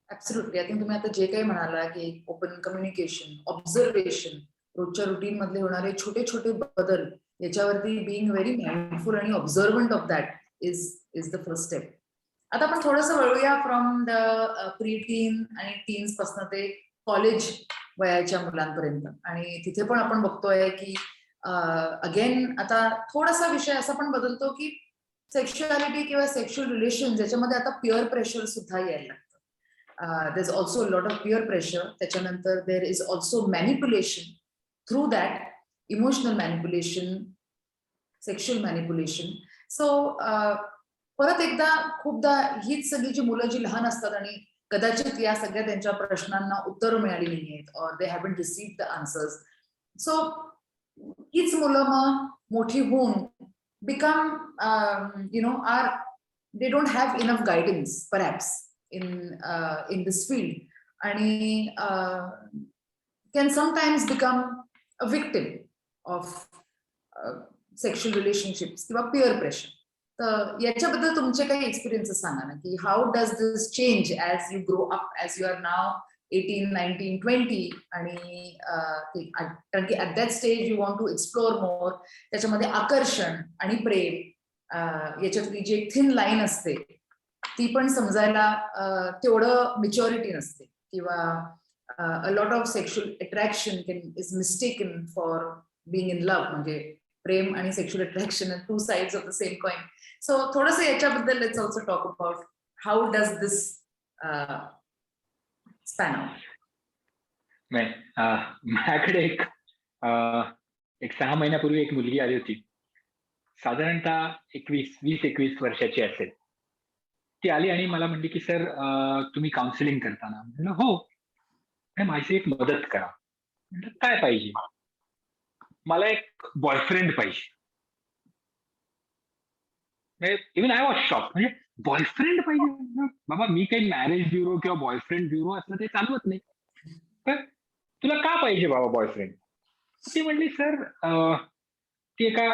Absolutely. I think तुम्ही आता जे काही म्हणाला की ओपन कम्युनिकेशन, ऑब्झर्वेशन, रोजच्या रुटीन मधले होणारे छोटे छोटे बदल याच्यावरती बिईंग व्हेरी माइंडफुल आणि observant of that is the first step. आता आपण थोडंसं वळूया फ्रॉम द प्री टीन आणि टीन्स पासून ते कॉलेज वयाच्या मुलांपर्यंत, आणि तिथे पण आपण बघतोय की अगेन आता थोडासा विषय असा पण बदलतो की सेक्शुअलिटी किंवा सेक्शुअल रिलेशन ज्याच्यामध्ये आता पिअर प्रेशर सुद्धा यायला लागतं. There is also lot of peer pressure. त्याच्यानंतर there is also manipulation through that, emotional manipulation, sexual manipulation. So परत एकदा खूपदा हीच सगळी जी मुलं जी लहान असतात आणि कदाचित या सगळ्या त्यांच्या प्रश्नांना उत्तर मिळाली नाही आहेत, or they haven't received the answers. So हीच मुलं मग मोठी होऊन become they don't have enough guidance perhaps in this field, and can sometimes become a victim of sexual relationships किंवा peer pressure. तर याच्याबद्दल तुमचे काही एक्सपिरियन्सेस सांगा ना, की how does this change as you grow up, as you are now 18, 19, 20, आणि कारण की at that stage you want to explore more. त्याच्यामध्ये आकर्षण आणि प्रेम याच्यातली जी एक थिन लाईन असते ती पण समजायला तेवढं मॅच्युरिटी नसते, किंवा अ lot of sexual attraction is mistaken for being in love. म्हणजे प्रेम आणि sexual attraction two sides of the same coin. So थोडंसं याच्याबद्दल let's also talk about how does this span out. माझ्याकडे एक 6 महिन्यापूर्वी एक मुलगी आली होती, साधारणतः 20-21 वर्षाची असेल. ती आली आणि मला म्हणली की सर तुम्ही काउन्सिलिंग करता ना. म्हणलं हो, आणि माझी एक मदत करा. म्हटलं काय पाहिजे. मला एक बॉयफ्रेंड पाहिजे. Even I was shock. म्हणजे बॉयफ्रेंड पाहिजे. बाबा मी काही मॅरेज ब्युरो किंवा बॉयफ्रेंड ब्युरो असलं ते चालवत नाही, तर तुला का पाहिजे बाबा बॉयफ्रेंड. ती म्हणली सर ती एका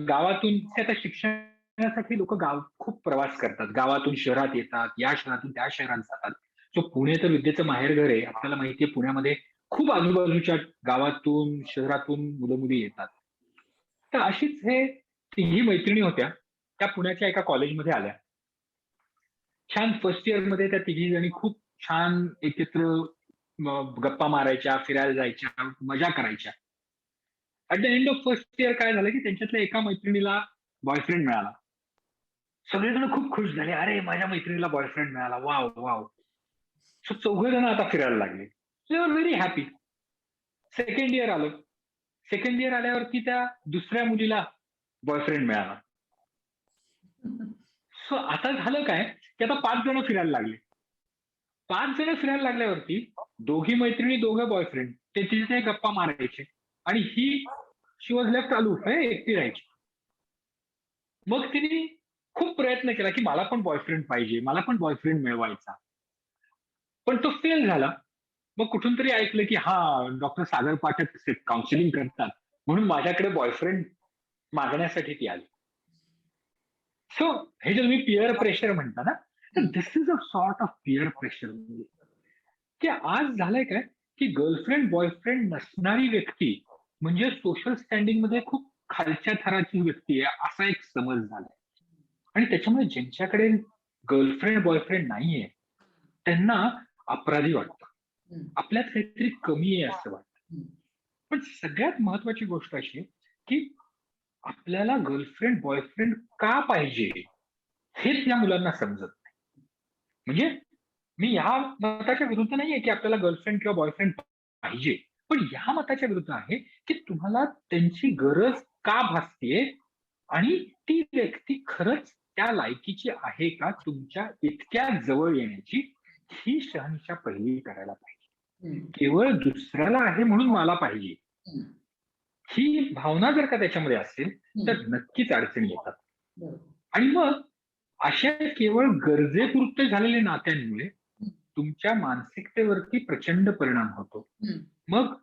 गावातून, आता शिक्षणासाठी लोक खूप प्रवास करतात, गावातून शहरात येतात, या शहरातून त्या शहरात जातात. सो पुणे तर विद्येचं माहेरघर आहे. आपल्याला माहितीये पुण्यामध्ये खूप आजूबाजूच्या गावातून शहरातून मुलं मुली येतात. तर अशीच हे तिघी मैत्रिणी होत्या, त्या पुण्याच्या एका कॉलेजमध्ये आल्या. छान फर्स्ट इयर मध्ये त्या तिघी जणी खूप छान एकत्र गप्पा मारायच्या, फिरायला जायच्या, मजा करायच्या. At the end of first year काय झालं की त्यांच्यातल्या एका मैत्रिणीला बॉयफ्रेंड मिळाला. सगळेजण खूप खुश झाले, अरे माझ्या मैत्रिणीला बॉयफ्रेंड मिळाला, वाव वाव. सो 4 जण आता फिरायला लागले. They are very happy. Second year आलं. सेकंड इयर आल्यावरती त्या दुसऱ्या मुलीला बॉयफ्रेंड मिळाला. सो आता झालं काय की आता 5 जण फिरायला लागले. 5 जण फिरायला लागल्यावरती दोघी मैत्रिणी, दोघं बॉयफ्रेंड, ते तिथे गप्पा मारायचे आणि ही शी वॉज लेफ्ट अलूफ, एकटी राहायची. मग तिने खूप प्रयत्न केला की मला पण बॉयफ्रेंड पाहिजे, मला पण बॉयफ्रेंड मिळवायचा, पण तो फेल झाला. मग कुठून तरी ऐकलं की हा डॉक्टर सागर पाठक काउन्सिलिंग करतात, म्हणून माझ्याकडे बॉयफ्रेंड मागण्यासाठी ती आली. सो हे जे तुम्ही पिअर प्रेशर म्हणता ना, तर this is a sort of peer pressure. की आज झालंय काय की गर्लफ्रेंड बॉयफ्रेंड नसणारी व्यक्ती म्हणजे सोशल स्टँडिंग मध्ये खूप खालच्या थराची व्यक्ती आहे, असा एक समज झालाय. आणि त्याच्यामुळे ज्यांच्याकडे गर्लफ्रेंड बॉयफ्रेंड नाहीये त्यांना अपराधी वाटतं, हम्म, आपल्यात काहीतरी कमी आहे असं वाटतं. हम्म, पण सगळ्यात महत्वाची गोष्ट अशी आहे की आपल्याला गर्लफ्रेंड बॉयफ्रेंड का पाहिजे हेच या मुलांना समजत नाही. म्हणजे मी या मताच्या विरुद्ध नाहीये की आपल्याला गर्लफ्रेंड किंवा बॉयफ्रेंड पाहिजे, पण या मताच्या विरुद्ध आहे की तुम्हाला त्यांची गरज का भासतेय आणि ती व्यक्ती खरंच त्या लायकीची आहे का तुमच्या इतक्या जवळ येण्याची, ही शहानिशा पहिली करायला पाहिजे. हम्म, केवळ दुसऱ्याला आहे म्हणून मला पाहिजे हम्म, ही भावना जर का त्याच्यामध्ये असेल तर हम्म, नक्कीच अडचणी येतात. बरोबर. आणि मग अशा केवळ गरजेपुरते झालेल्या नात्यांमुळे तुमच्या मानसिकतेवरती प्रचंड परिणाम होतो. हम्म, मग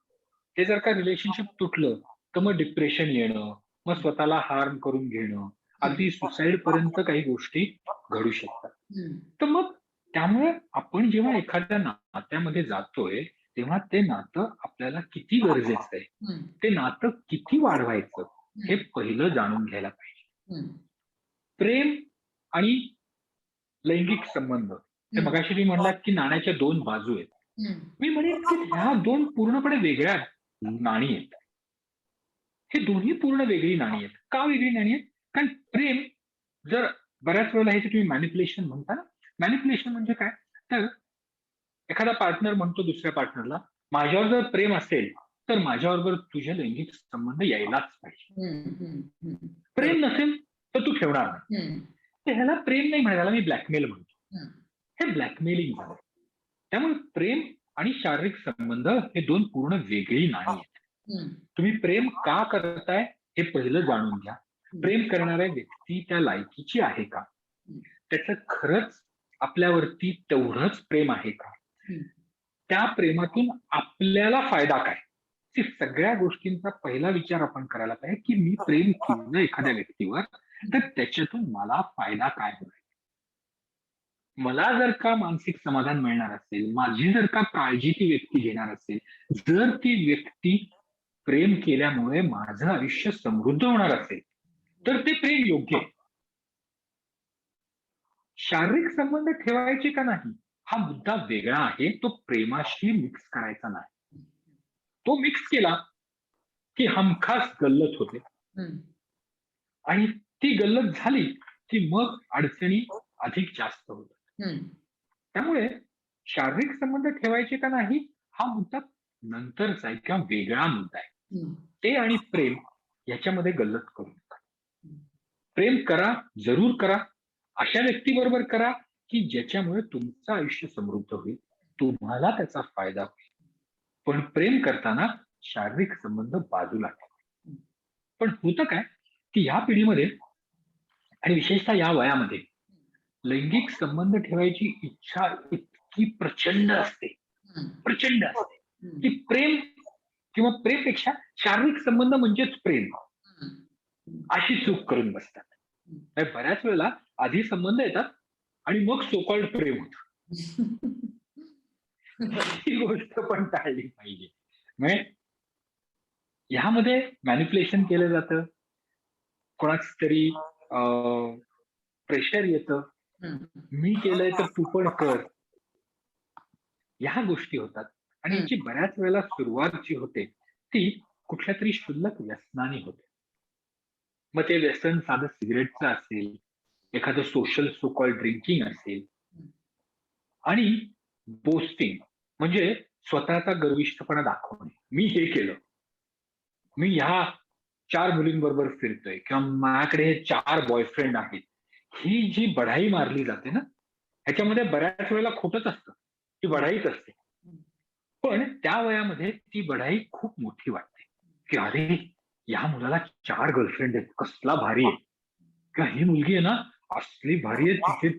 ते जर का रिलेशनशिप तुटलं तर मग डिप्रेशन येणं, मग स्वतःला हार्म करून घेणं, अगदी सुसाईड पर्यंत काही गोष्टी घडू शकतात. हम्म, तर मग त्यामुळे आपण जेव्हा एखाद्या नात्यामध्ये जातोय तेव्हा ते नातं आपल्याला किती गरजेचं आहे, हम्म, ते नातं किती वाढवायचं हे हम्म, पहिलं जाणून घ्यायला पाहिजे. हम्म, प्रेम आणि लैंगिक संबंध हे मगाशी मी म्हणलात की नाण्याच्या दोन बाजू आहेत. हम्म, मी म्हणेन की ह्या दोन पूर्णपणे वेगळ्या नाणी आहेत. हे दोन्ही पूर्ण वेगळी नाणी आहेत. का वेगळी नाणी आहेत? कारण प्रेम जर बऱ्याच वेळेला हे जे तुम्ही मॅनिप्युलेशन म्हणता ना, मॅनिप्युलेशन म्हणजे काय? तर एखादा पार्टनर म्हणतो दुसऱ्या पार्टनरला, माझ्यावर जर प्रेम असेल तर माझ्याबरोबर तुझे लैंगिक संबंध यायलाच पाहिजे. हम्म, हम्म, हम्म, प्रेम नसेल तर तू ठेवणार नाही. हम्म, तर ह्याला प्रेम नाही म्हणायला मी ब्लॅकमेल म्हणतो. हम्म, हे ब्लॅकमेलिंग झालं. त्यामुळे प्रेम आणि शारीरिक संबंध हे दोन पूर्ण वेगळी नाणी आहेत. हम्म, तुम्ही प्रेम का करताय हे पहिलं जाणून घ्या. प्रेम करणाऱ्या व्यक्ती त्या लायकीची आहे का, त्याचं खरंच आपल्यावरती तेवढंच प्रेम आहे का, हम्म, त्या प्रेमातून आपल्याला फायदा काय, ही सगळ्या गोष्टींचा पहिला विचार आपण करायला पाहिजे की मी प्रेम केलं एखाद्या व्यक्तीवर तर त्याच्यातून मला फायदा काय होईल. मला जर का मानसिक समाधान मिळणार असेल, माझी जर का काळजी ती व्यक्ती घेणार असेल, जर ती व्यक्ती प्रेम केल्यामुळे माझं आयुष्य समृद्ध होणार असेल तर ते प्रेम योग्य आहे. शारीरिक संबंध ठेवायचे का नाही हा मुद्दा वेगळा आहे, तो प्रेमाशी मिक्स करायचा नाही. तो मिक्स केला की हमखास गल्लत होते हम्म, आणि ती गल्लत झाली की मग अडचणी अधिक जास्त होतात. हम्म, त्यामुळे शारीरिक संबंध ठेवायचे का नाही हा मुद्दा नंतरचा आहे किंवा वेगळा मुद्दा आहे. हम्म, ते आणि प्रेम याच्यामध्ये गल्लत करू नका. प्रेम करा, जरूर करा, अशा व्यक्तीबरोबर करा की ज्याच्यामुळे तुमचं आयुष्य समृद्ध होईल, तुम्हाला त्याचा फायदा होईल. पण प्रेम करताना शारीरिक संबंध बाजूला ठेवा. पण होतं काय की या पिढीमध्ये आणि विशेषतः या वयामध्ये लैंगिक संबंध ठेवायची इच्छा इतकी प्रचंड असते, हम्म, प्रचंड असते हम्म, की प्रेम किंवा प्रेमपेक्षा शारीरिक संबंध म्हणजेच प्रेम हम्म, अशी चूक करून बसतात. तर बऱ्याच वेळेला आधी संबंध येतात आणि मग सोकॉल्ड प्रेम होतं. ही गोष्ट पण टाळली पाहिजे. म्हणजे ह्यामध्ये मॅनिप्युलेशन केलं जातं, कोणाच तरी प्रेशर येतं, हम्म, मी केलंय तर तू पण कर, ह्या गोष्टी होतात. आणि हम्म, याची बऱ्याच वेळेला सुरुवात जी होते ती कुठल्या तरी क्षुल्लक व्यसनाने होते. मग ते व्यसन साधं सिगरेटचं असेल, एखादं सोशल सो कॉल्ड ड्रिंकिंग असेल, आणि बोस्टिंग म्हणजे स्वतःचा गर्विष्ठपणा दाखवणे, मी हे केलं, मी ह्या 4 मुलींबरोबर फिरतोय किंवा माझ्याकडे हे 4 बॉयफ्रेंड आहेत, ही जी बढाई मारली जाते ना, ह्याच्यामध्ये बऱ्याच वेळेला खोटच असतं, ती बढाईच असते. पण त्या वयामध्ये ती बढाई खूप मोठी वाटते की अरे या मुलाला 4 गर्लफ्रेंड आहेत, कसला भारी आहे, किंवा ही मुलगी आहे ना असली भारी आहे, तिचे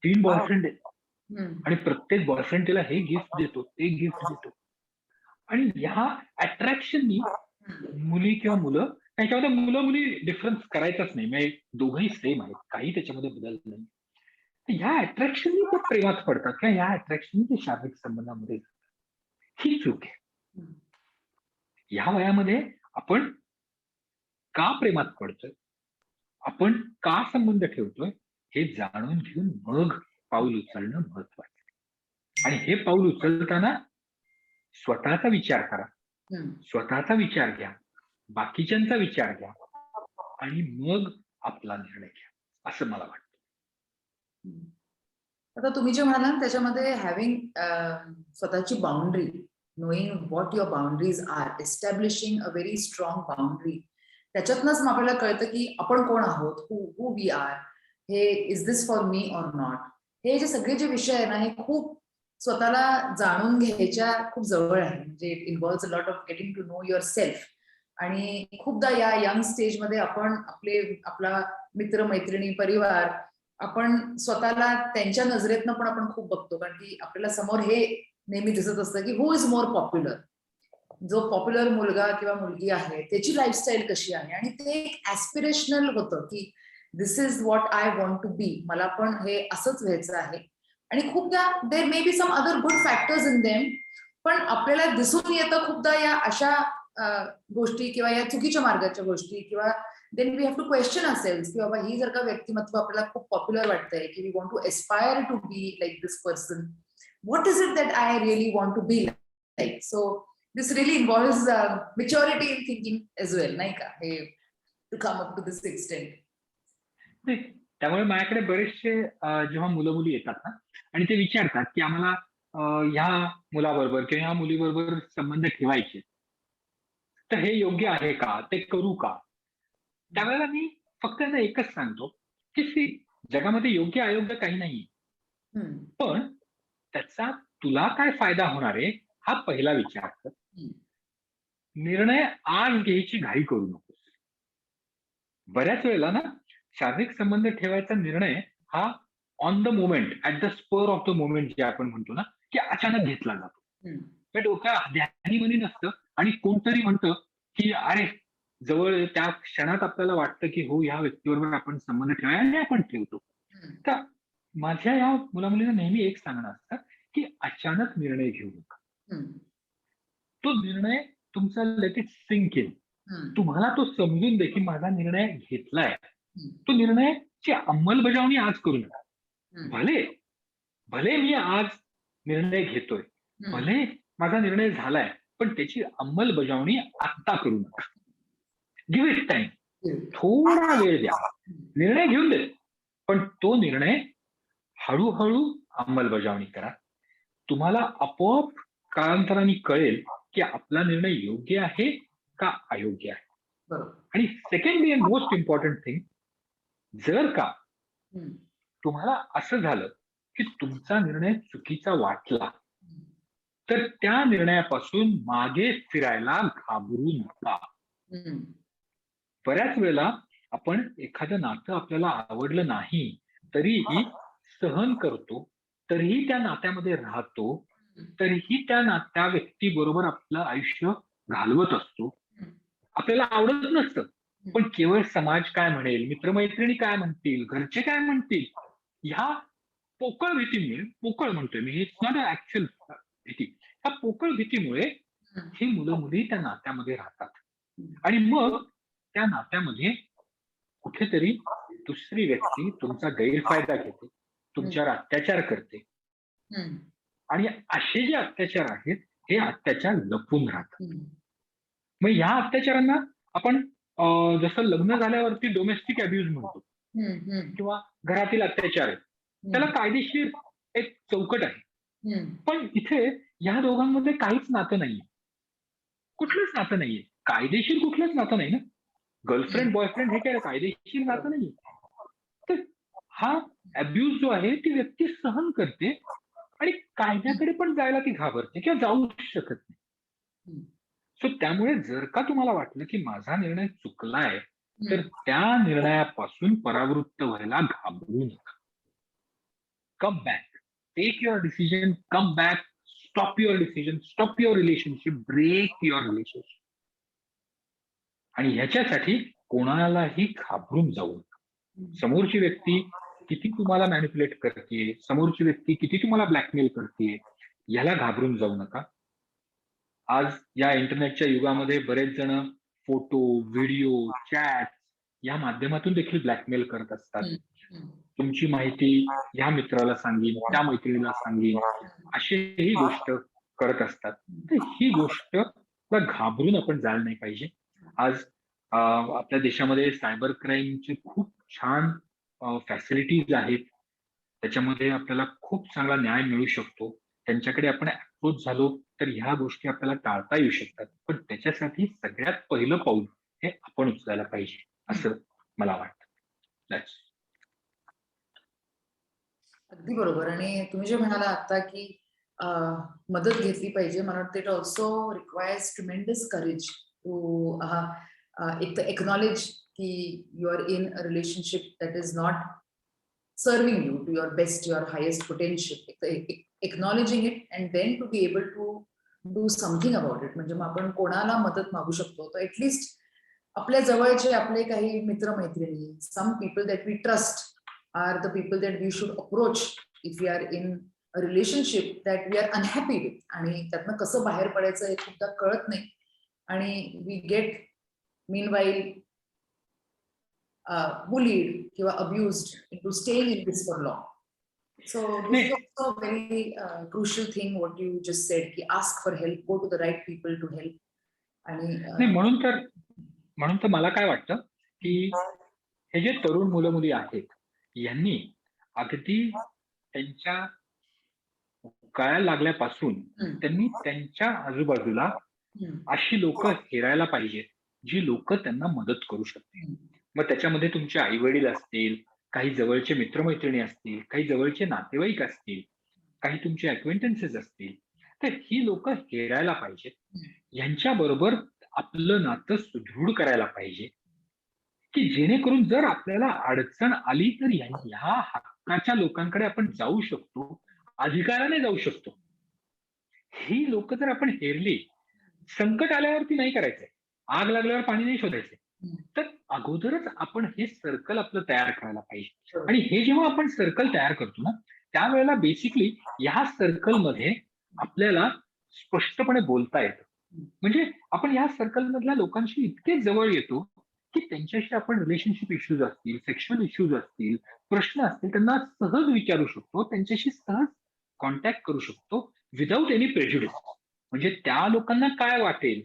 3 बॉयफ्रेंड आहेत हम्म, आणि प्रत्येक बॉयफ्रेंड तिला हे गिफ्ट देतो, ते गिफ्ट देतो. आणि ह्या अट्रॅक्शननी मुली किंवा मुलं, त्याच्यामध्ये मुलं मुली डिफरन्स करायचाच नाही, म्हणजे दोघंही सेम आहेत, काही त्याच्यामध्ये बदल नाही. तर ह्या अट्रॅक्शननी ते प्रेमात पडतात किंवा ह्या अट्रॅक्शननी ते शारीरिक संबंधामध्ये जातात. ही चूक आहे. ह्या वयामध्ये आपण का प्रेमात पडतोय, आपण का संबंध ठेवतोय हे जाणून घेऊन मग पाऊल उचलणं महत्वाचं. आणि हे पाऊल उचलताना स्वतःचा विचार करा, हम्म. स्वतःचा विचार घ्या, बाकीच्यांचा विचार घ्या आणि मग आपला निर्णय घ्या, असं मला वाटतं. आता तुम्ही जे म्हणाला त्याच्यामध्ये हॅव्हिंग स्वतःची boundary, knowing what your boundaries are, establishing a very strong boundary, त्याच्यातनंच मग आपल्याला कळतं की आपण कोण आहोत, हू वी आर, हे is this for me or not. हे जे सगळे जे विषय आहे ना, हे खूप स्वतःला जाणून घ्यायच्या खूप जवळ आहे. म्हणजे it involves a lot of getting to know your self. आणि खूपदा या यंग स्टेजमध्ये आपण आपला मित्र मैत्रिणी परिवार आपण स्वतःला त्यांच्या नजरेतनं पण आपण खूप बघतो, कारण की आपल्याला समोर हे नेहमी दिसत असतं की हु इज मोर पॉप्युलर. जो पॉप्युलर मुलगा किंवा मुलगी आहे त्याची लाईफस्टाईल कशी आहे, आणि ते एक ऍस्पिरेशनल होतं की this is what I want to be, मला पण हे असंच व्हायचं आहे. आणि खूपदा there may be some other good factors in them, पण आपल्याला दिसून येतं खूपदा या अशा गोष्टी किंवा या चुकीच्या मार्गाच्या गोष्टी, किंवा then we have to question ourselves की बाबा ही जर का व्यक्तिमत्व आपल्याला खूप पॉप्युलर वाटतंय की we want to aspire to be like this person, what is it that I really want to be like. So this really involves maturity in thinking as well, नाही का, हे to come up to this extent. त्यामुळे माझ्याकडे बरेचसे जेव्हा मुलं मुली येतात ना आणि ते विचारतात की आम्हाला ह्या मुलाबरोबर किंवा ह्या मुलीबरोबर संबंध ठेवायचे, तर हे योग्य आहे का, ते करू का, त्यावेळेला मी फक्त त्यांना एकच सांगतो की जगामध्ये योग्य अयोग्य काही नाही, पण त्याचा तुला काय फायदा होणार आहे हा पहिला विचार कर. निर्णय आज घ्यायची घाई करू नकोस. बऱ्याच वेळेला ना शारीरिक संबंध ठेवायचा निर्णय हा on the moment, at the spur of the moment जे आपण म्हणतो ना, की अचानक घेतला जातो. त्या डोक्या ध्यानीमनी नसतं आणि कोणतरी म्हणतं की अरे जवळ त्या क्षणात आपल्याला वाटतं की हो ह्या व्यक्तीबरोबर आपण संबंध ठेवायला, आणि आपण ठेवतो. तर माझ्या या मुलामुलींना नेहमी एक सांगणं असतं की अचानक निर्णय घेऊ नका. तो निर्णय तुमचा लेट इट सिंक इन, तुम्हाला तो समजून दे की माझा निर्णय घेतलाय. तो निर्णयाची अंमलबजावणी आज करू नका. भले मी आज निर्णय घेतोय, भले माझा निर्णय झालाय, पण त्याची अंमलबजावणी आत्ता करू नका. गिव्ह इट टाइम, थोडा वेळ द्या. निर्णय घेऊन दे, पण तो निर्णय हळूहळू अंमलबजावणी करा. तुम्हाला आपोआप कालांतराने कळेल की आपला निर्णय योग्य आहे का अयोग्य आहे. आणि secondly and most important thing, जर का तुम्हाला असं झालं की तुमचा निर्णय चुकीचा वाटला, तर त्या निर्णयापासून मागे फिरायला घाबरू नका. बऱ्याच वेळेला आपण एखादं नातं आपल्याला आवडलं नाही तरीही सहन करतो, तरीही त्या नात्यामध्ये राहतो, तरीही त्या व्यक्तीबरोबर आपलं आयुष्य घालवत असतो. आपल्याला आवडत नसतं, पण केवळ समाज काय म्हणेल, मित्रमैत्रिणी काय म्हणतील, घरचे काय म्हणतील, ह्या पोकळ भीतीमुळे, पोकळ म्हणतोय मी, इट्स नॉट अ ऍक्च्युअल भीती, ह्या पोकळ भीतीमुळे ही मुलं मुली त्या नात्यामध्ये राहतात. आणि मग त्या नात्यामध्ये कुठेतरी दुसरी व्यक्ती तुमचा गैरफायदा घेते, तुमच्यावर अत्याचार करते. आणि असे जे अत्याचार आहेत हे अत्याचार लपून राहतात. मग ह्या अत्याचारांना आपण जसं लग्न झाल्यावरती डोमेस्टिक अब्यूज म्हणतो किंवा घरातील अत्याचार आहेत, त्याला कायदेशीर एक चौकट आहे. पण इथे ह्या दोघांमध्ये काहीच नातं नाहीये, कुठलंच नातं नाहीये, कायदेशीर कुठलंच नातं नाही ना. गर्लफ्रेंड बॉयफ्रेंड हे काय कायदेशीर नातं नाहीये. तर हा अब्यूज जो आहे ती व्यक्ती सहन करते आणि कायद्याकडे पण जायला ती घाबरते किंवा जाऊ शकत नाही. सो त्यामुळे जर का तुम्हाला वाटलं की माझा निर्णय चुकलाय, तर त्या निर्णयापासून परावृत्त व्हायला घाबरू नका. Come back, take your decision, come back, stop your decision, stop your relationship, break your relationship. आणि ह्याच्यासाठी कोणालाही घाबरून जाऊ नका. समोरची व्यक्ती किती तुम्हाला मॅनिप्युलेट करते, समोरची व्यक्ती किती तुम्हाला ब्लॅकमेल करते, याला घाबरून जाऊ नका. आज या इंटरनेटच्या युगामध्ये बरेच जण फोटो, व्हिडिओ, चॅट या माध्यमातून देखील ब्लॅकमेल करत असतात. हम्म. तुमची माहिती ह्या मित्राला सांगीन, त्या मैत्रिणीला सांगीन, अशीही गोष्ट करत असतात. तर ही गोष्ट घाबरून आपण जायला नाही पाहिजे. आज आपल्या देशामध्ये सायबर क्राईमचे खूप छान फॅसिलिटीज आहेत. त्याच्यामध्ये आपल्याला खूप चांगला न्याय मिळू शकतो. त्यांच्याकडे आपण अप्रोच झालो तर ह्या गोष्टी आपल्याला टाळता येऊ शकतात. पण त्याच्यासाठी सगळ्यात पहिलं पाऊल हे आपण उचलायला पाहिजे, असं मला वाटतं. That's अगदी बरोबर. आणि तुम्ही जे म्हणाला आता की मदत घेतली पाहिजे, मला वाटतं it also requires tremendous courage to एक तर एक्नॉलेज की you are in a relationship that is not serving you to your best, your highest potential. Acknowledging it and then to be able to do something about it. म्हणजे मग आपण कोणाला मदत मागू शकतो, तर ऍटलिस्ट आपल्या जवळचे आपले काही मित्रमैत्रिणी, some people that we trust are the people that we should approach if we are in a relationship that we are unhappy with. आणि त्यातनं कसं बाहेर पडायचं हे सुद्धा कळत नाही आणि we get meanwhile bullied किंवा abused into staying in this for long. So this is also a very crucial thing what you just said, ki ask for help, go to the right people to help. आणि नाही, म्हणून तर मला काय वाटतं की हे जे तरुण मुलं मुली आहेत यांनी अगदी त्यांच्या कळायला लागल्यापासून त्यांनी त्यांच्या आजूबाजूला अशी लोक हेरायला पाहिजेत जी लोक त्यांना मदत करू शकतील. मग त्याच्यामध्ये तुमचे आई वडील असतील, काही जवळचे मित्रमैत्रिणी असतील, काही जवळचे नातेवाईक असतील, काही तुमचे अक्वेंटन्सेस असतील, तर ही लोक हेरायला पाहिजेत. यांच्याबरोबर आपलं नातं सुदृढ करायला पाहिजे की जेणेकरून जर आपल्याला अडचण आली तर ह्या हक्काच्या लोकांकडे आपण जाऊ शकतो, अधिकाराने जाऊ शकतो. ही लोक जर आपण हेरली, संकट आल्यावरती नाही करायचंय, आग लागल्यावर पाणी नाही शोधायचंय, तर अगोदरच आपण हे सर्कल आपलं तयार करायला पाहिजे. आणि हे जेव्हा आपण सर्कल तयार करतो ना, त्यावेळेला बेसिकली ह्या सर्कलमध्ये आपल्याला स्पष्टपणे बोलता येतं. म्हणजे आपण ह्या सर्कल मधल्या लोकांशी इतके जवळ येतो की त्यांच्याशी आपण रिलेशनशिप इश्यूज असतील, सेक्शुअल इश्यूज असतील, प्रश्न असतील, त्यांना सहज विचारू शकतो, त्यांच्याशी सहज कॉन्टॅक्ट करू शकतो विदाऊट एनी प्रेज्युडिस. म्हणजे त्या लोकांना काय वाटेल,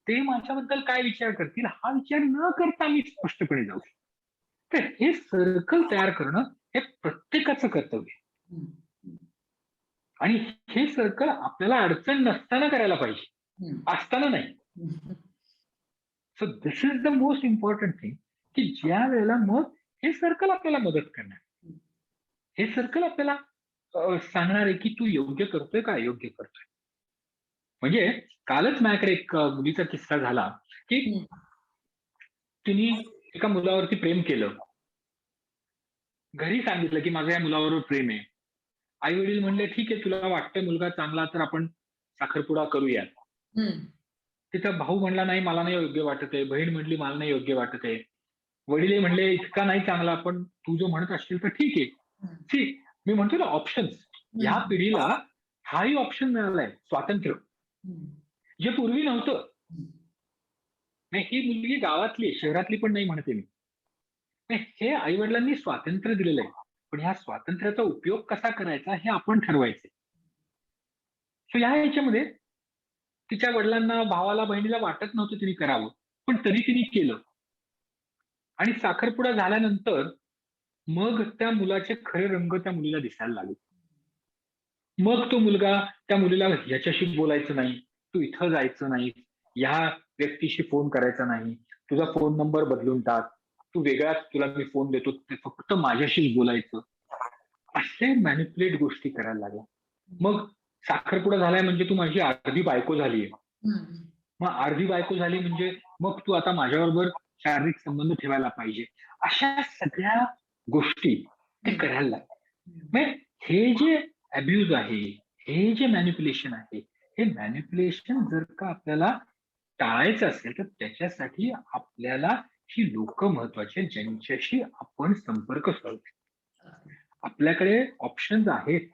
ते माझ्याबद्दल काय विचार करतील, हा विचार न करता मी स्पष्टपणे जाऊ शकतो. तर हे सर्कल तयार करणं हे प्रत्येकाचं कर्तव्य आहे. आणि हे सर्कल आपल्याला अडचण नसताना करायला पाहिजे, असताना नाही. So this is the most important thing की ज्या वेळेला मग हे सर्कल आपल्याला मदत करणार, हे सर्कल आपल्याला सांगणार आहे की तू योग्य करतोय का अयोग्य करतोय. म्हणजे कालच माझ्याकडे एक मुलीचा किस्सा झाला की तिने एका मुलावरती प्रेम केलं, घरी सांगितलं की माझं या मुलावर प्रेम आहे. आई वडील म्हणले ठीक आहे, तुला वाटतंय मुलगा चांगला तर आपण साखरपुडा करूया. तिचा भाऊ म्हणला नाही, मला नाही योग्य वाटत आहे. बहीण म्हणली मला नाही योग्य वाटत आहे. वडील म्हणले इतका नाही चांगला, पण तू जो म्हणत असशील तर ठीक आहे. ठीक, मी म्हणतो ना ऑप्शन्स, ह्या पिढीला हाही ऑप्शन मिळालाय, स्वातंत्र्य, जे पूर्वी नव्हतं. नाही, ही मुलगी गावातली, शहरातली पण नाही म्हणते मी. हे आई वडिलांनी स्वातंत्र्य दिलेलं आहे, पण ह्या स्वातंत्र्याचा उपयोग कसा करायचा हे आपण ठरवायचे. सो या ह्याच्यामध्ये तिच्या वडिलांना, भावाला, बहिणीला वाटत नव्हतं तिने करावं, पण तरी तिने केलं. आणि साखरपुडा झाल्यानंतर मग त्या मुलाचे खरे रंग त्या मुलीला दिसायला लागले. मग तो मुलगा त्या मुलीला ह्याच्याशी बोलायचं नाही, तू इथं जायचं नाही, ह्या व्यक्तीशी फोन करायचा नाही, तुझा फोन नंबर बदलून टाक, तू वेगळाच, तुला मी फोन देतो ते फक्त माझ्याशीच बोलायचं, असे मॅनिप्युलेट गोष्टी करायला लागल्या. मग साखरपुडा झालाय म्हणजे तू माझी अर्धी बायको झालीये, मग अर्धी बायको झाली म्हणजे मग तू आता माझ्याबरोबर शारीरिक संबंध ठेवायला पाहिजे, अशा सगळ्या गोष्टी ते करायला लागले. हे जे अब्यूज आहे, हे जे मॅनिप्युलेशन आहे, हे मॅनिप्युलेशन जर का आपल्याला टाळायचं असेल तर त्याच्यासाठी आपल्याला ही लोक महत्वाची, ज्यांच्याशी आपण संपर्क साधू. आपल्याकडे ऑप्शन्स आहेत,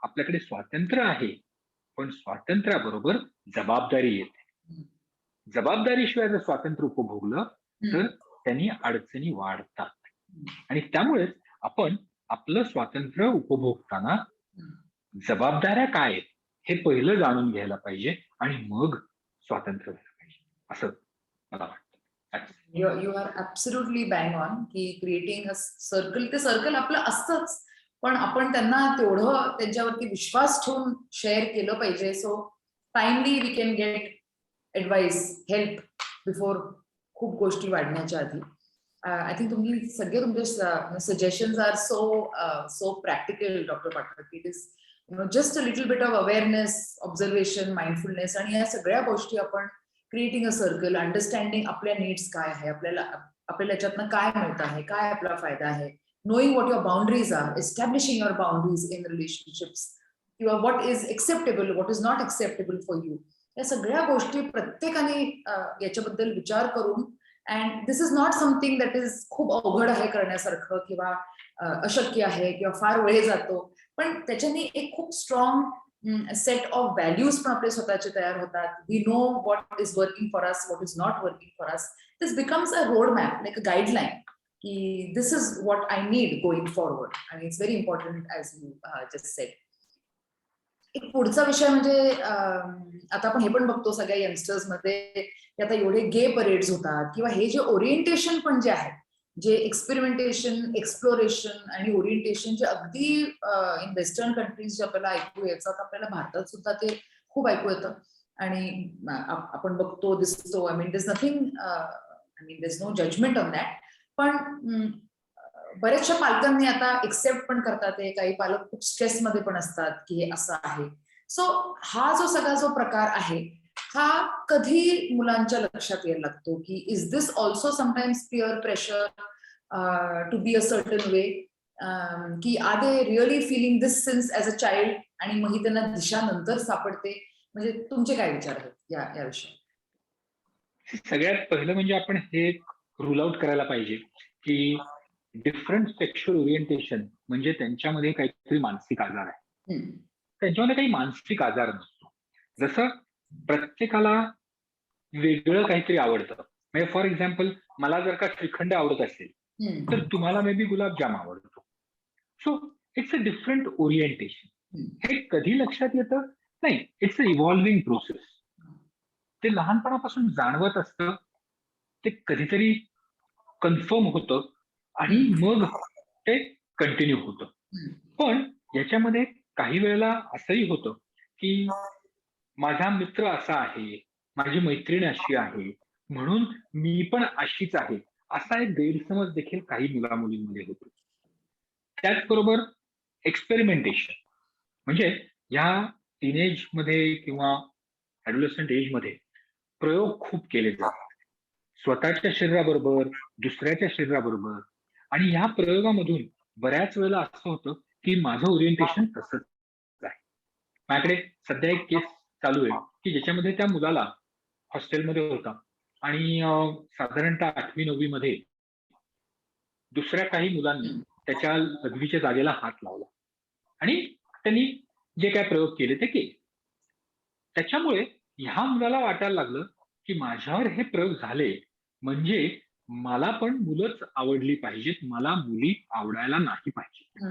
आपल्याकडे स्वातंत्र्य आहे, पण स्वातंत्र्याबरोबर जबाबदारी येते. जबाबदारीशिवाय जर स्वातंत्र्य उपभोगलं तर त्यांनी अडचणी वाढतात. आणि त्यामुळेच आपण आपलं स्वातंत्र्य उपभोगताना जबाबदाऱ्या काय आहेत हे पहिलं जाणून घ्यायला पाहिजे आणि मग स्वातंत्र्य घ्यायला पाहिजे, असं मला वाटतं. You are absolutely bang on की क्रिएटिंग अ सर्कल, ते सर्कल आपलं असतंच, पण आपण त्यांना तेवढं त्यांच्यावरती विश्वास ठेवून शेअर केलं पाहिजे. So timely we can get advice, help before खूप गोष्टी वाढण्याच्या आधी. आय थिंक तुम्ही सगळे तुमचे suggestions are so practical doctor Pathak. It is just a little bit of awareness, observation, mindfulness, आणि या सगळ्या गोष्टी आपण क्रिएटिंग अ सर्कल, अंडरस्टँडिंग आपल्या नीड्स काय आहे, आपल्याला याच्यातनं काय मिळत आहे, काय आपला फायदा आहे, knowing what your boundaries are, establishing your boundaries in relationships, किंवा what is acceptable, what is not acceptable for you, या सगळ्या गोष्टी प्रत्येकाने याच्याबद्दल विचार करून, and this is not something that is खूप अवघड आहे करण्यासारखं किंवा अशक्य आहे किंवा फार वेळ जातो, पण त्याच्याने एक खूप स्ट्रॉंग सेट ऑफ व्हॅल्यूज पण आपले स्वतःचे तयार होतात. We know what is working for us, what is not working for us. This becomes a road map, like a guideline, की this is what I need going forward, आणि it's very important as you just said. एक पुढचा विषय म्हणजे आता आपण हे पण बघतो सगळ्या यंगस्टर्स मध्ये, आता एवढे गे परेड्स होतात, किंवा हे जे ओरिएंटेशन पण जे आहे, जे एक्सपेरिमेंटेशन, एक्सप्लोरेशन आणि ओरिएंटेशन, जे अगदी इन वेस्टर्न कंट्रीज जे आपल्याला ऐकू येतात, आपल्याला भारतात सुद्धा ते खूप ऐकू येतं, आणि आपण बघतो, दिसतो. I mean there is nothing, I mean there is no judgement on that, पण बऱ्याचशा पालकांनी आता एक्सेप्ट पण करतात. काही पालक खूप स्ट्रेसमध्ये पण असतात की हे असं आहे. सो हा जो सगळा जो प्रकार आहे, हा कधी मुलांच्या लक्षात यायला लागतो, की is this also sometimes peer pressure to be a certain way, की are they really feeling this since as a child, आणि मग ही त्यांना दिशा नंतर सापडते. म्हणजे तुमचे काय विचार आहेत या विषयावर? सगळ्यात पहिलं म्हणजे आपण हे रूल आउट करायला पाहिजे की डिफरंट सेक्शुअल ओरिएंटेशन म्हणजे त्यांच्यामध्ये काहीतरी मानसिक आजार आहे. त्यांच्यामध्ये काही मानसिक आजार नसतो. जसं प्रत्येकाला वेगळं काहीतरी आवडतं, म्हणजे फॉर एक्झाम्पल मला जर का श्रीखंड आवडत असेल तर तुम्हाला मे बी गुलाबजाम आवडतो. So it's a different orientation. हे कधी लक्षात येतं? नाही, इट्स अ इव्हॉल्विंग प्रोसेस. ते लहानपणापासून जाणवत असतं, ते कधीतरी कन्फर्म होतं आणि मग ते कंटिन्यू होतं. पण याच्यामध्ये काही वेळेला असंही होतं की माझा मित्र असा आहे, माझी मैत्रीण अशी आहे, म्हणून मी पण अशीच आहे, असा एक गैरसमज देखील काही मुलामुलींमध्ये होतो. त्याचबरोबर एक्सपेरिमेंटेशन म्हणजे या टीनेज मध्ये किंवा ऍडोलेसंट एज मध्ये प्रयोग खूप केले जातात, स्वतःच्या शरीराबरोबर, दुसऱ्याच्या शरीराबरोबर, आणि ह्या प्रयोगामधून बऱ्याच वेळेला असं होतं की माझं ओरिएंटेशन तसंच आहे. माझ्याकडे सध्या एक केस चालू आहे की ज्याच्यामध्ये त्या मुलाला हॉस्टेलमध्ये होता आणि साधारणतः 8वी-9वी मध्ये दुसऱ्या काही मुलांनी त्याच्या लघवीच्या जागेला हात लावला आणि त्यांनी जे काय प्रयोग केले ते केले. त्याच्यामुळे ह्या मुलाला वाटायला लागलं की माझ्यावर हे प्रयोग झाले म्हणजे मला पण मुलंच आवडली पाहिजेत, मला मुली आवडायला नाही पाहिजे.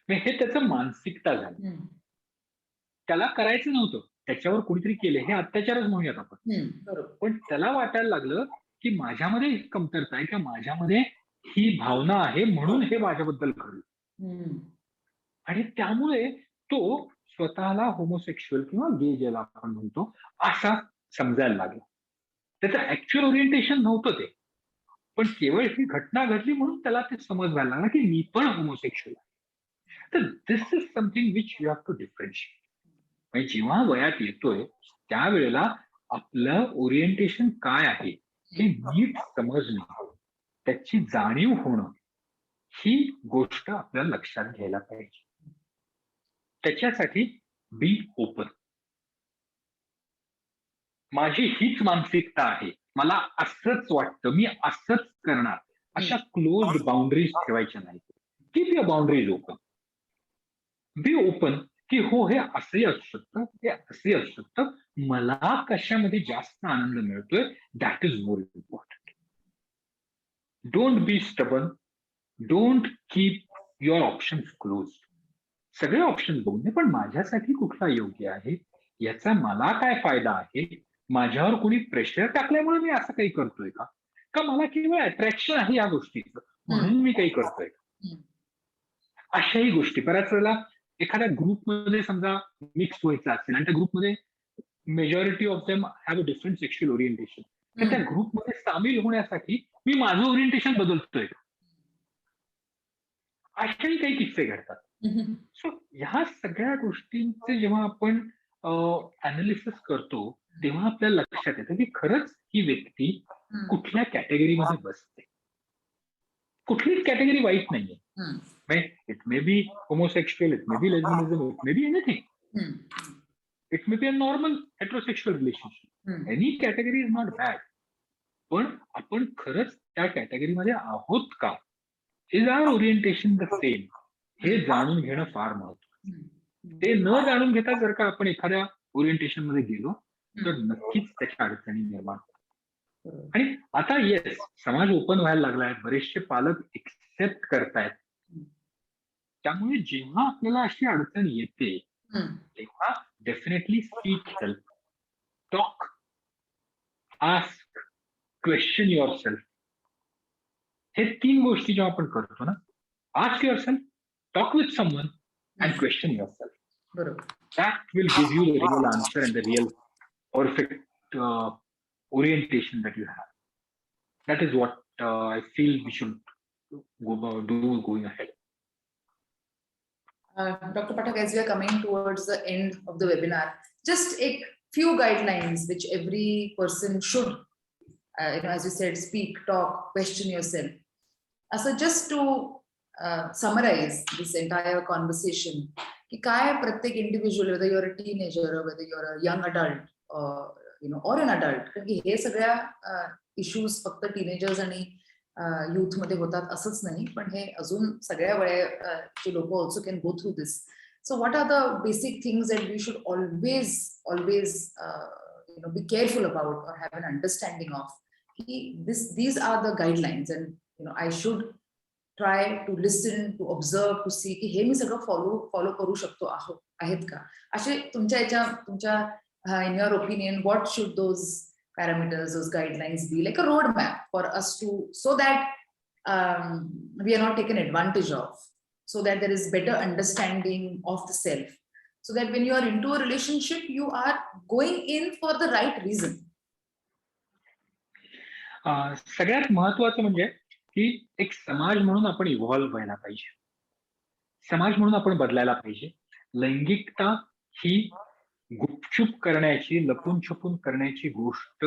हे त्याचं मानसिकता झाली. त्याला करायचं नव्हतं, त्याच्यावर कोणीतरी केले, हे अत्याचारच म्हणूयात आपण. पण त्याला वाटायला लागलं की माझ्यामध्ये ही कमतरता आहे किंवा माझ्यामध्ये ही भावना आहे म्हणून हे माझ्याबद्दल घडलं, आणि त्यामुळे तो स्वतःला होमोसेक्शुअल किंवा गे ज्याला आपण म्हणतो असा समजायला लागला. त्याचं ऍक्च्युअल ओरिएंटेशन नव्हतं ते, पण केवळ ही घटना घडली म्हणून त्याला ते समज व्हायला लागला की मी पण होमोसेक्शुअल आहे. तर this is something which you have to differentiate. म्हणजे जेव्हा वयात येतोय त्यावेळेला आपलं ओरिएंटेशन काय आहे हे नीट समजणं, त्याची जाणीव होणं, ही गोष्ट आपल्याला लक्षात घ्यायला पाहिजे. त्याच्यासाठी बी ओपन. माझी हीच मानसिकता आहे, मला असंच वाटतं, मी असंच करणार, अशा क्लोज बाउंड्रीज ठेवायच्या नाहीत. Keep your boundaries open. Be open की हो, हे असंही असू शकतं, हे असंही असू शकतं, मला कशामध्ये जास्त आनंद मिळतोय, that is more important. Don't be stubborn, don't keep your options close. सगळे ऑप्शन बघून दे, पण माझ्यासाठी कुठला योग्य आहे, याचा मला काय फायदा आहे, माझ्यावर कोणी प्रेशर टाकल्यामुळे मी असं काही करतोय का, का मला केवळ अट्रॅक्शन आहे या गोष्टीचं म्हणून मी काही करतोय का? हम्म. अशाही गोष्टी बऱ्याच वेळेला एखाद्या ग्रुपमध्ये समजा मिक्स व्हायचं असेल आणि त्या ग्रुपमध्ये majority of them have a different sexual orientation, तर त्या ग्रुपमध्ये सामील होण्यासाठी मी माझं ओरिएंटेशन बदलतोय का? अशाही काही किस्से घडतात. हम्म. सो ह्या सगळ्या गोष्टींचे जेव्हा आपण अनालिसिस करतो, तेव्हा आपल्याला लक्षात येतं की खरंच ही व्यक्ती हम्म. कुठल्या कॅटेगरीमध्ये बसते. कुठलीच कॅटेगरी वाईट नाहीये. Hmm. It may be homosexual, it may be lesbianism, it may be anything, hmm. It may be a normal heterosexual relationship. Hmm. Any category is not bad. पण आपण खरंच त्या कॅटेगरीमध्ये आहोत का? Is our orientation the same? हे जाणून घेणं फार महत्वाचं. हम्म. ते न जाणून घेता जर का आपण एखाद्या ओरिएंटेशन मध्ये गेलो तर नक्कीच त्याच्या अडचणी निर्माण होतात. बरोबर. आणि आता येस, समाज ओपन व्हायला लागलाय, बरेचसे पालक एक्सेप्ट करतायत. त्यामुळे जेव्हा आपल्याला अशी अडचण येते हम्म. तेव्हा definitely sick help, talk, ask, question your self. हे 3 गोष्टी जेव्हा आपण करतो ना, ask your self, talk with someone and question your self, बरोबर. that will give you the real answer and the real perfect orientation that you have. That is what I feel we should do going ahead. Dr. Pathak, as we are coming towards the end of the webinar, just a few guidelines which every person should, as you said, speak, talk, question yourself. So just to summarize this entire conversation, ki काय प्रत्येक individual, whether you're a teenager or whether you're a young adult, or an adult, कारण की हे सगळ्या इश्यूज फक्त टीनेजर्स आणि युथ मध्ये होतात असंच नाही, पण हे अजून सगळ्या वयाची लोक also can go through this. So what are the basic things that we should always be careful about or have an understanding of, की these are the guidelines and I should try to listen, to observe, to see की हे मी सगळं फॉलो करू शकतो आहेत का? असे तुमच्या in your opinion, what should those parameters, those guidelines be, like a roadmap for us to, so that we are not taken advantage of, so that there is better understanding of the self, so that when you are into a relationship, you are going in for the right reason. सगळ्यात महत्वाचं म्हणजे की एक समाज म्हणून आपण इव्हॉल्व्ह व्हायला पाहिजे, समाज म्हणून आपण बदलायला पाहिजे. लैंगिकता ही गुपचूप करण्याची, लपून छपून करण्याची गोष्ट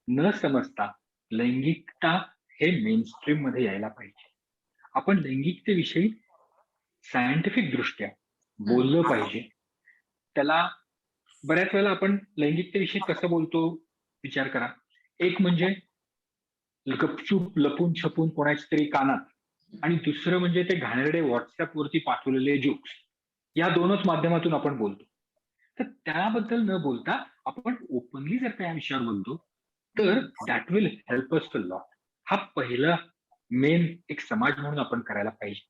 न समजता लैंगिकता हे मेनस्ट्रीम मध्ये यायला पाहिजे. आपण लैंगिकतेविषयी सायंटिफिक दृष्ट्या बोललं पाहिजे. त्याला बऱ्याच वेळेला आपण लैंगिकतेविषयी कसं बोलतो विचार करा. एक म्हणजे गपचूप लपून छपून कोणाच्या तरी कानात, आणि दुसरं म्हणजे ते घाणेरडे व्हॉट्सअपवरती पाठवलेले जोक्स. या दोनच माध्यमातून आपण बोलतो. तर त्याबद्दल न बोलता आपण ओपनली जर त्या विषयावर बोलतो तर that will help us a lot. हा पहिला मेन एक समाज म्हणून आपण करायला पाहिजे.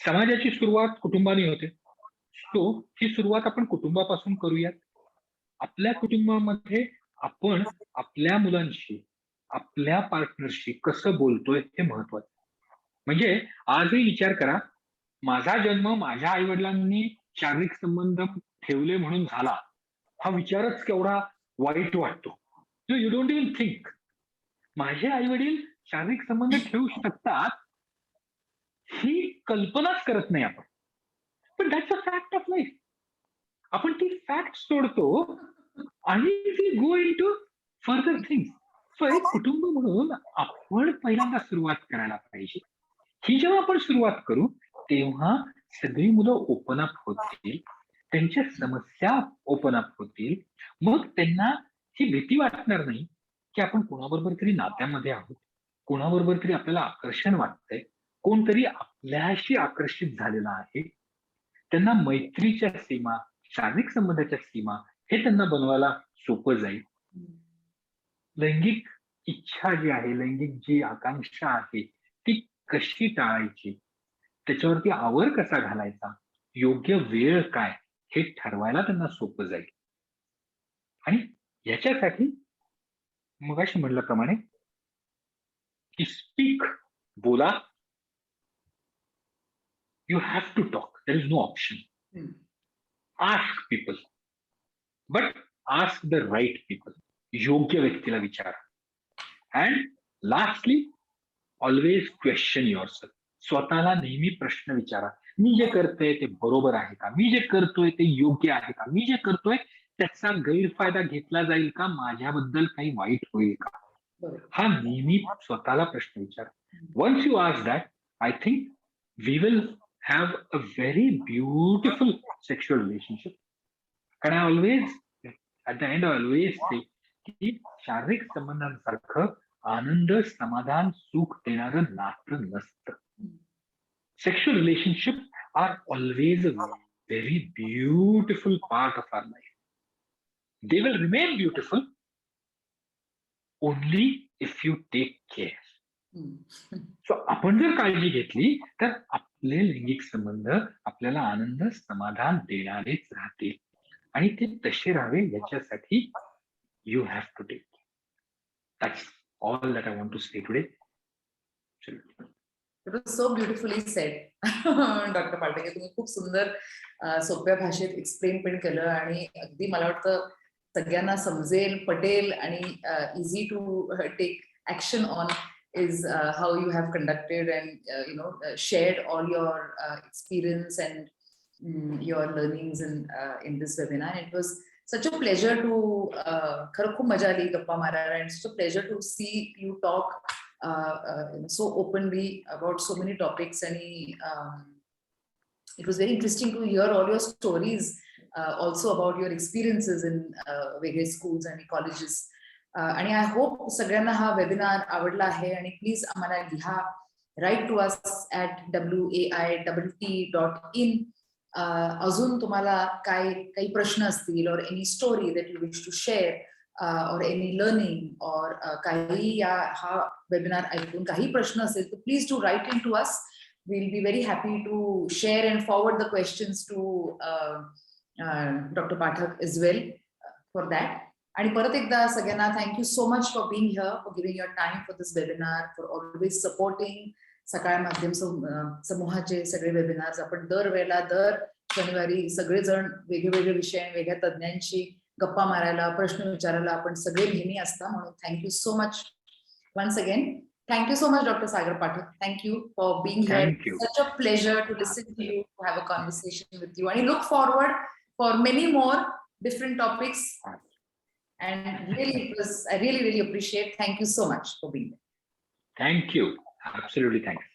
समाजाची सुरुवात कुटुंबाने होते, सो ही सुरुवात आपण कुटुंबापासून करूयात. आपल्या कुटुंबामध्ये आपण आपल्या मुलांशी, आपल्या पार्टनरशी कसं बोलतोय हे महत्वाचं. म्हणजे आजही विचार करा, माझा जन्म माझ्या आई वडिलांनी शारीरिक संबंध ठेवले म्हणून झाला, हा विचारच केवढा वाईट वाटतो. यू डोंट इवन थिंक माझे आई वडील शारीरिक संबंध ठेवू शकतात ही कल्पनाच करत नाही आपण. पण that's a fact of life. आपण ती फॅक्ट सोडतो आणि we go into further things. So एक कुटुंब म्हणून आपण पहिल्यांदा सुरुवात करायला पाहिजे. ही जेव्हा आपण सुरुवात करू तेव्हा सगळी मुलं ओपन अप होतील, त्यांच्या समस्या ओपन अप होतील. मग त्यांना ही भीती वाटणार नाही की आपण कोणाबरोबर तरी नात्यामध्ये आहोत, कोणाबरोबर तरी आपल्याला आकर्षण वाटतंय, कोणतरी आपल्याशी आकर्षित झालेला आहे. त्यांना मैत्रीच्या सीमा, शारीरिक संबंधाच्या सीमा हे त्यांना बनवायला सोपं जाईल. लैंगिक इच्छा जी आहे, लैंगिक जी आकांक्षा आहे कशी टाळायची, त्याच्यावरती आवर कसा घालायचा, योग्य वेळ काय हे ठरवायला त्यांना सोपं जाईल. आणि याच्यासाठी मगाशी म्हटल्याप्रमाणे की स्पीक, बोला, you have to talk, there is no option. Hmm. Ask people, but ask the right people. योग्य व्यक्तीला विचारा. And lastly, always question yourself. स्वतःला नेहमी प्रश्न विचारा. मी जे करतोय ते बरोबर आहे का, मी जे करतोय ते योग्य आहे का, मी जे करतोय त्याचा गैरफायदा घेतला जाईल का, माझ्याबद्दल काही वाईट होईल का, बरोबर. हा नेहमी स्वतःला प्रश्न विचारा. Once you ask that, I think we will have a very beautiful sexual relationship. कारण I always at the end I always say की शारीरिक संबंधांसारखं आनंद, समाधान, सुख देणारं नातं नसतं. Sexual relationship are always a very beautiful part of our life. They will remain beautiful only if you take care. हम्म. So आपण जर काळजी घेतली तर आपले लैंगिक संबंध आपल्याला आनंद, समाधान देणारेच राहतील. आणि ते तसे राहावे याच्यासाठी you have to take. That's all that I want to say today. It was so beautifully said. Doctor Patke, तुम्ही खूप सुंदर सोप्या भाषेत एक्सप्लेन पण केलं आणि अगदी मला वाटतं सगळ्यांना समजेल, पटेल आणि easy to take action on is how you have conducted and shared all your experience and your learnings in this webinar. It was such a pleasure to खरं खूप मजा आली गप्पा मारायला, and such a pleasure to see you talk so openly about so many topics. And it was very interesting to hear all your stories also about your experiences in various schools and colleges. आणि आय होप सगळ्यांना हा वेबिनार आवडला आहे. आणि प्लीज आम्हाला लिहा, राईट टू अस @WAITT.in. अजून तुम्हाला काही प्रश्न असतील, or any story that you wish to share, or any learning, or काही हा वेबिनार ऐकून काही प्रश्न असेल तर please to write in to us. We'll be very happy to share and forward the questions to Dr. Pathak as well for that. आणि परत एकदा सगळ्यांना thank you so much for being here, for giving your time for this webinar, for always supporting सकाळ माध्यम समूहाचे सगळे वेबिनार्स. आपण दरवेळेला दर शनिवारी सगळेजण वेगवेगळे विषय, वेगळ्या तज्ञांशी गप्पा मारायला, प्रश्न विचारायला आपण सगळे नेहमी असता. म्हणून thank you so much once again. Thank you so much, Dr. Sagar Pathak. Thank you for being here. Thank you. Such a pleasure to listen to you, to have a conversation with you. And I look forward for many more different topics. And really, I really, really appreciate. Thank you so much for being here. Thank you. Absolutely, thanks.